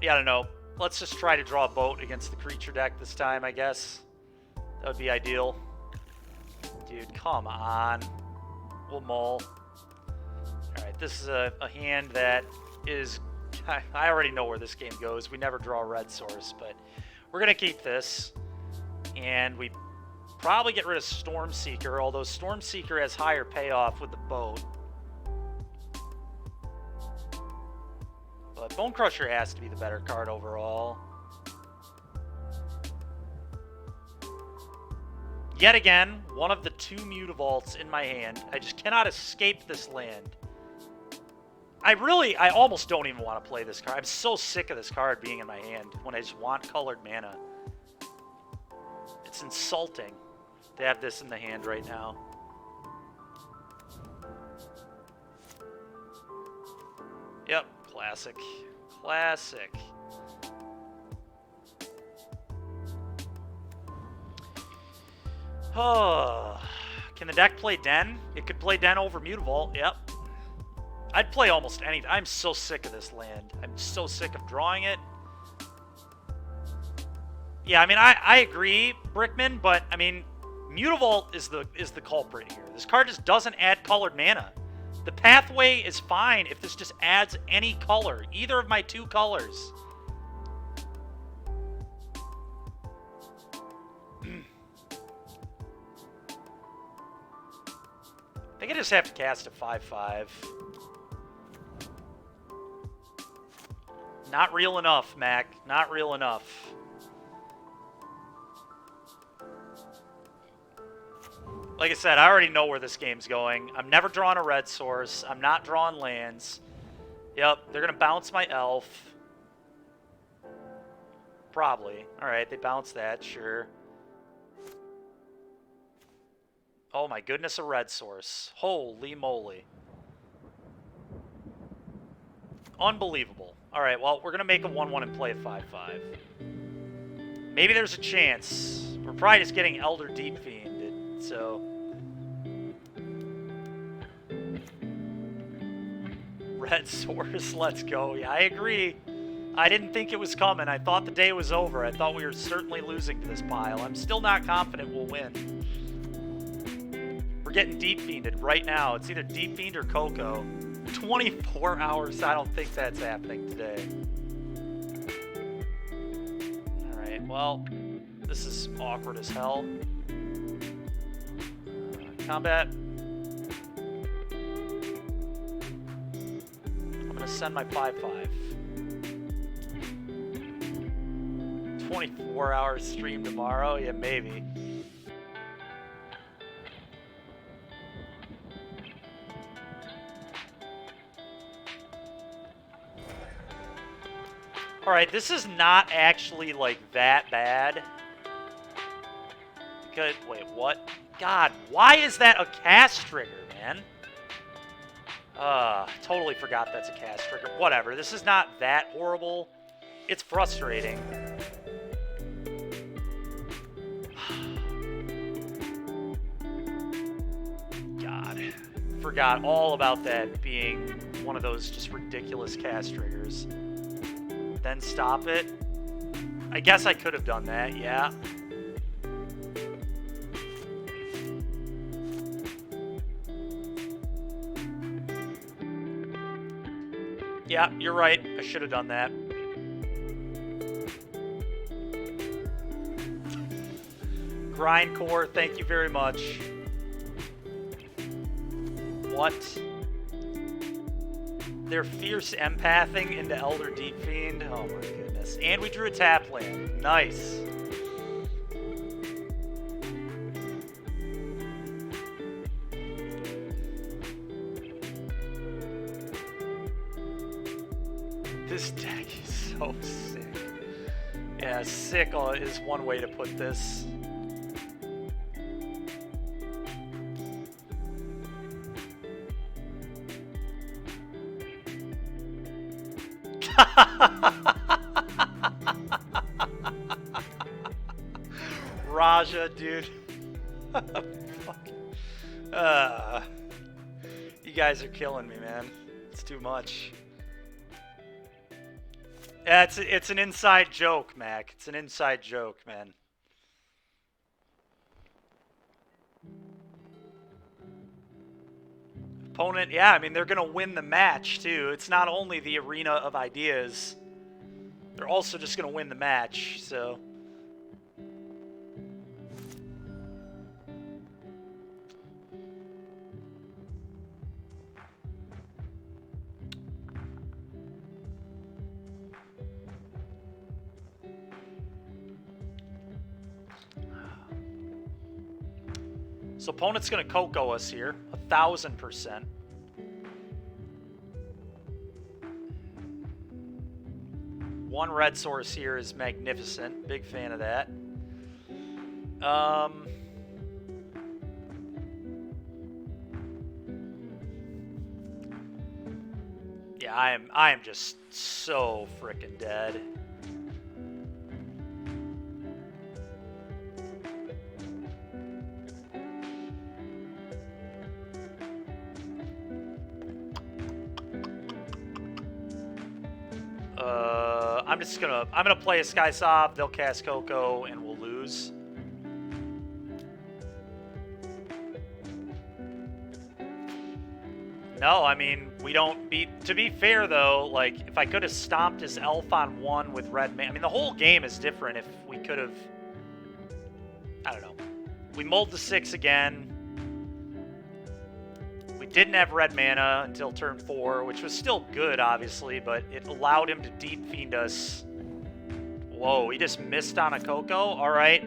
S1: Yeah, I don't know. Let's just try to draw a boat against the creature deck this time, I guess. That would be ideal. Dude, come on. We'll mull. Alright, this is a hand that is... I already know where this game goes. We never draw a red source, but we're going to keep this. And we probably get rid of Stormseeker, although Stormseeker has higher payoff with the boat. But Bone Crusher has to be the better card overall. Yet again, one of the 2 Mutavaults in my hand. I just cannot escape this land. I almost don't even want to play this card. I'm so sick of this card being in my hand when I just want colored mana. It's insulting to have this in the hand right now. Yep, classic. Classic. Oh, can the deck play Den? It could play Den over Mutavault, yep. I'd play almost anything. I'm so sick of this land. I'm so sick of drawing it. Yeah, I mean, I agree, Brickman, but, I mean, Mutavault is the culprit here. This card just doesn't add colored mana. The pathway is fine if this just adds any color. Either of my 2 colors. I think I just have to cast a 5/5. Not real enough, Mac. Not real enough. Like I said, I already know where this game's going. I'm never drawing a red source. I'm not drawing lands. Yep, they're going to bounce my elf. Probably. Alright, they bounce that, sure. Oh my goodness, a red source. Holy moly. Unbelievable. Alright, well, we're going to make a 1/1 and play a 5/5. Maybe there's a chance. We're probably just getting Elder Deep Fiended, so... Red source, let's go. Yeah, I agree. I didn't think it was coming. I thought the day was over. I thought we were certainly losing to this pile. I'm still not confident we'll win. We're getting Deep Fiended right now. It's either Deep Fiend or Coco. 24 hours. I don't think that's happening today. Alright, well, this is awkward as hell. Combat. I'm going to send my 5/5. 24-hour stream tomorrow? Yeah, maybe. Alright, this is not actually, like, that bad. Because, wait, what? God, why is that a cast trigger, man? Totally forgot that's a cast trigger. Whatever, this is not that horrible. It's frustrating. God, forgot all about that being one of those just ridiculous cast triggers. Then stop it. I guess I could have done that, yeah. Yeah, you're right. I should have done that. Grindcore, thank you very much. What? They're fierce empathing into Elder Deep Fiend. Oh my goodness. And we drew a tap land. Nice. This deck is so sick. Yeah, sick is one way to put this. Raja, dude. Fuck. You guys are killing me, man. It's too much. Yeah, it's an inside joke, Mac. It's an inside joke, man. Opponent, yeah, I mean, they're going to win the match, too. It's not only the arena of ideas. They're also just going to win the match, so... So opponent's going to Coco us here, 1,000%. One red source here is magnificent. Big fan of that. Yeah, I am just so freaking dead. I'm gonna play a Sky Sob, they'll cast Coco, and we'll lose. No, I mean, we don't beat... To be fair, though, like, if I could have stomped his elf on one with red mana... I mean, the whole game is different if we could have... I don't know. We mulled the 6 again. We didn't have red mana until turn 4, which was still good, obviously, but it allowed him to Deep Fiend us. Whoa, he just missed on a Coco? All right.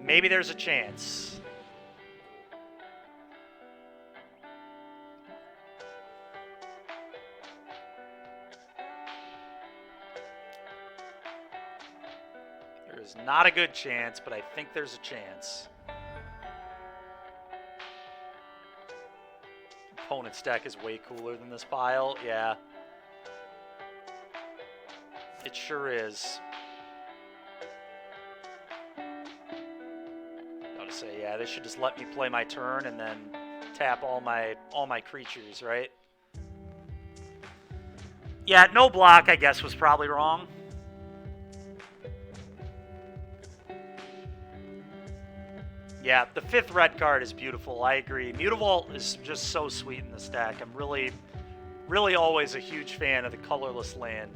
S1: Maybe there's a chance. There's not a good chance, but I think there's a chance. Opponent's deck is way cooler than this pile. Yeah. It sure is. Gotta say, yeah, they should just let me play my turn and then tap all my creatures, right? Yeah, no block, I guess, was probably wrong. Yeah, the 5th red card is beautiful. I agree. Mutavault is just so sweet in this deck. I'm really, really always a huge fan of the colorless land.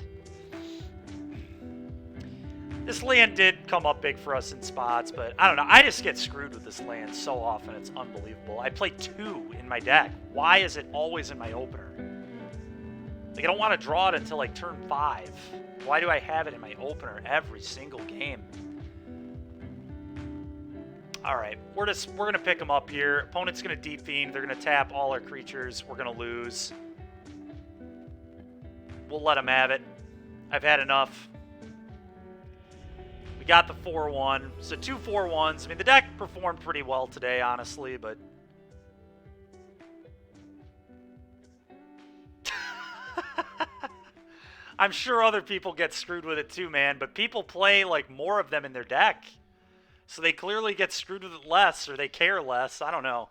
S1: This land did come up big for us in spots, but I don't know. I just get screwed with this land so often. It's unbelievable. I play 2 in my deck. Why is it always in my opener? Like, I don't want to draw it until, like, turn 5. Why do I have it in my opener every single game? All right, we're gonna pick them up here. Opponent's gonna Deep Fiend. They're gonna tap all our creatures. We're gonna lose. We'll let them have it. I've had enough. We got the 4-1. So 2 4-1s. I mean, the deck performed pretty well today, honestly, but... I'm sure other people get screwed with it too, man, but people play, like, more of them in their deck. So they clearly get screwed with it less, or they care less. I don't know.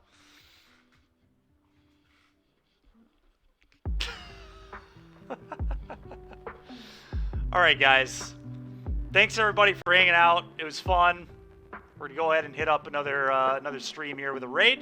S1: All right, guys. Thanks, everybody, for hanging out. It was fun. We're going to go ahead and hit up another stream here with a raid.